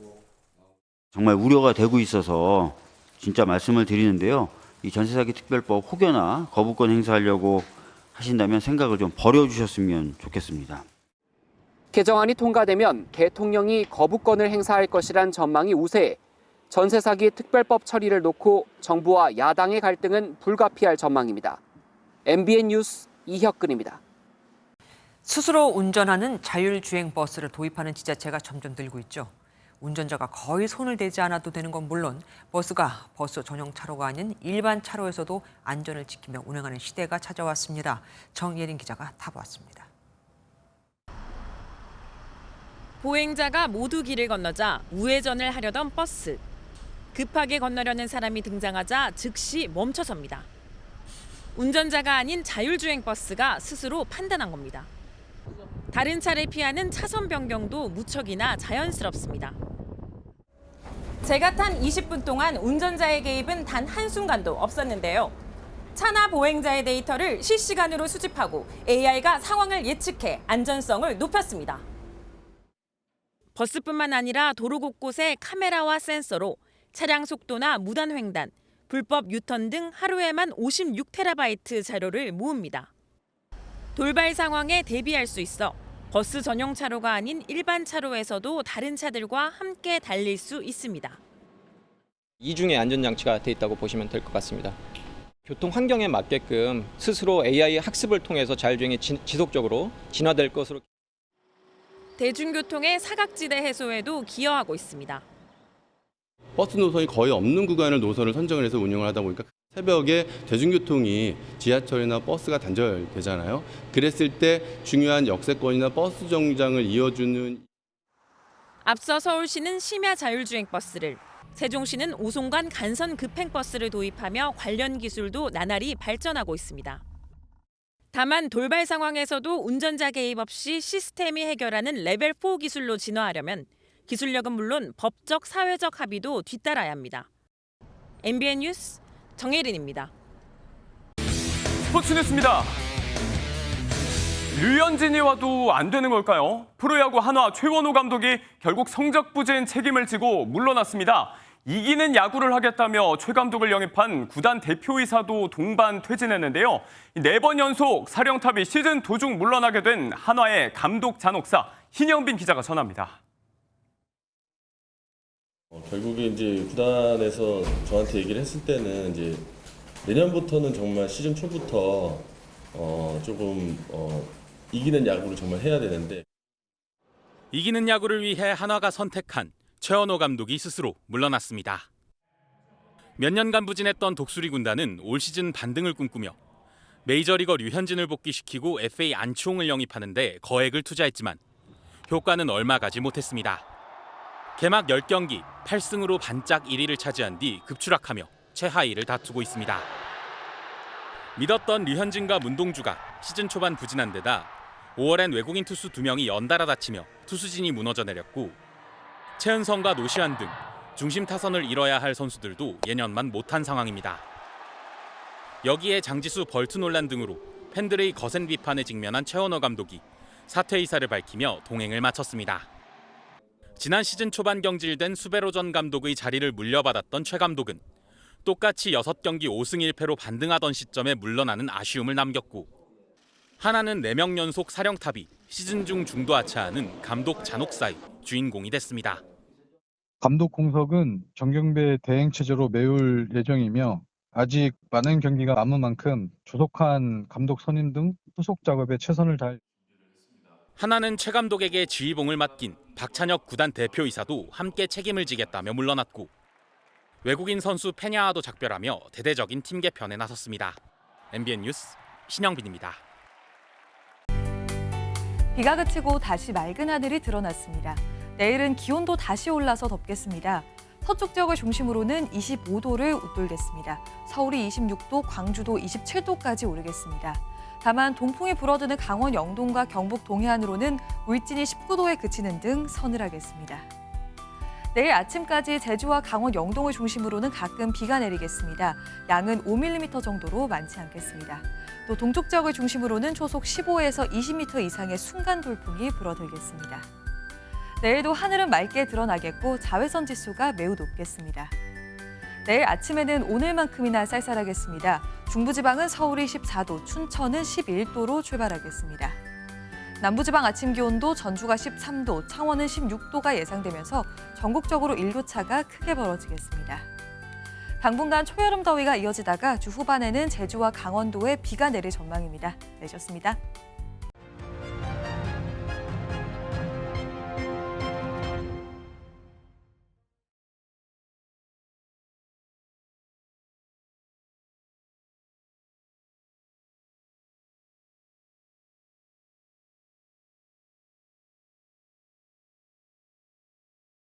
정말 우려가 되고 있어서 진짜 말씀을 드리는데요. 이 전세사기 특별법 혹여나 거부권 행사하려고 하신다면 생각을 좀 버려주셨으면 좋겠습니다. 개정안이 통과되면 대통령이 거부권을 행사할 것이란 전망이 우세해 전세사기 특별법 처리를 놓고 정부와 야당의 갈등은 불가피할 전망입니다. MBN 뉴스 이혁근입니다. 스스로 운전하는 자율주행 버스를 도입하는 지자체가 점점 늘고 있죠. 운전자가 거의 손을 대지 않아도 되는 건 물론 버스가 버스 전용 차로가 아닌 일반 차로에서도 안전을 지키며 운행하는 시대가 찾아왔습니다. 정예린 기자가 타보았습니다. 보행자가 모두 길을 건너자 우회전을 하려던 버스. 급하게 건너려는 사람이 등장하자 즉시 멈춰섭니다. 운전자가 아닌 자율주행 버스가 스스로 판단한 겁니다. 다른 차를 피하는 차선 변경도 무척이나 자연스럽습니다. 제가 탄 20분 동안 운전자의 개입은 단 한순간도 없었는데요. 차나 보행자의 데이터를 실시간으로 수집하고 AI가 상황을 예측해 안전성을 높였습니다. 버스뿐만 아니라 도로 곳곳에 카메라와 센서로 차량 속도나 무단 횡단, 불법 유턴 등 하루에만 56테라바이트 자료를 모읍니다. 돌발 상황에 대비할 수 있어 버스 전용 차로가 아닌 일반 차로에서도 다른 차들과 함께 달릴 수 있습니다. 이중의 안전장치가 돼 있다고 보시면 될 것 같습니다. 교통 환경에 맞게끔 스스로 AI 학습을 통해서 자율주행이 지속적으로 진화될 것으로. 대중교통의 사각지대 해소에도 기여하고 있습니다. 버스 노선이 거의 없는 구간을 노선을 선정을 해서 운영을 하다 보니까 새벽에 대중교통이 지하철이나 버스가 단절되잖아요. 그랬을 때 중요한 역세권이나 버스 정류장을 이어주는. 앞서 서울시는 심야 자율주행 버스를, 세종시는 오송간 간선 급행버스를 도입하며 관련 기술도 나날이 발전하고 있습니다. 다만 돌발 상황에서도 운전자 개입 없이 시스템이 해결하는 레벨 4 기술로 진화하려면 기술력은 물론 법적, 사회적 합의도 뒤따라야 합니다. MBN 뉴스 정예린입니다. 스포츠 뉴스입니다. 류현진이 와도 안 되는 걸까요? 프로야구 한화 최원호 감독이 결국 성적 부재인 책임을 지고 물러났습니다. 이기는 야구를 하겠다며 최 감독을 영입한 구단 대표이사도 동반 퇴진했는데요. 4번 연속 사령탑이 시즌 도중 물러나게 된 한화의 감독 잔혹사 신영빈 기자가 전합니다. 결국에 이제 구단에서 저한테 얘기를 했을 때는 이제 내년부터는 정말 시즌 초부터 조금 이기는 야구를 정말 해야 되는데. 이기는 야구를 위해 한화가 선택한 최원호 감독이 스스로 물러났습니다. 몇 년간 부진했던 독수리 군단은 올 시즌 반등을 꿈꾸며 메이저리거 류현진을 복귀시키고 FA 안치홍을 영입하는데 거액을 투자했지만 효과는 얼마 가지 못했습니다. 개막 10경기 8승으로 반짝 1위를 차지한 뒤 급추락하며 최하위를 다투고 있습니다. 믿었던 류현진과 문동주가 시즌 초반 부진한 데다 5월엔 외국인 투수 2명이 연달아 다치며 투수진이 무너져 내렸고 최은성과 노시환 등 중심 타선을 잃어야 할 선수들도 예년만 못한 상황입니다. 여기에 장지수 벌트 논란 등으로 팬들의 거센 비판에 직면한 최원호 감독이 사퇴 의사를 밝히며 동행을 마쳤습니다. 지난 시즌 초반 경질된 수베로 전 감독의 자리를 물려받았던 최 감독은 똑같이 6경기 5승 1패로 반등하던 시점에 물러나는 아쉬움을 남겼고 하나는 4명 연속 사령탑이 시즌 중 중도 하차하는 감독 잔혹사의 주인공이 됐습니다. 감독 공석은 정경배 대행 체제로 메울 예정이며 아직 많은 경기가 남은 만큼 조속한 감독 선임 등 후속 작업에 최선을 다할. 하나는 최 감독에게 지휘봉을 맡긴 박찬혁 구단 대표이사도 함께 책임을 지겠다며 물러났고 외국인 선수 페냐와도 작별하며 대대적인 팀 개편에 나섰습니다. MBN 뉴스 신영빈입니다. 비가 그치고 다시 맑은 하늘이 드러났습니다. 내일은 기온도 다시 올라서 덥겠습니다. 서쪽 지역을 중심으로는 25도를 웃돌겠습니다. 서울이 26도, 광주도 27도까지 오르겠습니다. 다만 동풍이 불어드는 강원 영동과 경북 동해안으로는 울진이 19도에 그치는 등 서늘하겠습니다. 내일 아침까지 제주와 강원 영동을 중심으로는 가끔 비가 내리겠습니다. 양은 5mm 정도로 많지 않겠습니다. 또 동쪽 지역을 중심으로는 초속 15에서 20m 이상의 순간 돌풍이 불어들겠습니다. 내일도 하늘은 맑게 드러나겠고 자외선 지수가 매우 높겠습니다. 내일 아침에는 오늘만큼이나 쌀쌀하겠습니다. 중부지방은 서울이 14도, 춘천은 11도로 출발하겠습니다. 남부지방 아침 기온도 전주가 13도, 창원은 16도가 예상되면서 전국적으로 1도 차가 크게 벌어지겠습니다. 당분간 초여름 더위가 이어지다가 주 후반에는 제주와 강원도에 비가 내릴 전망입니다. 내셨습니다.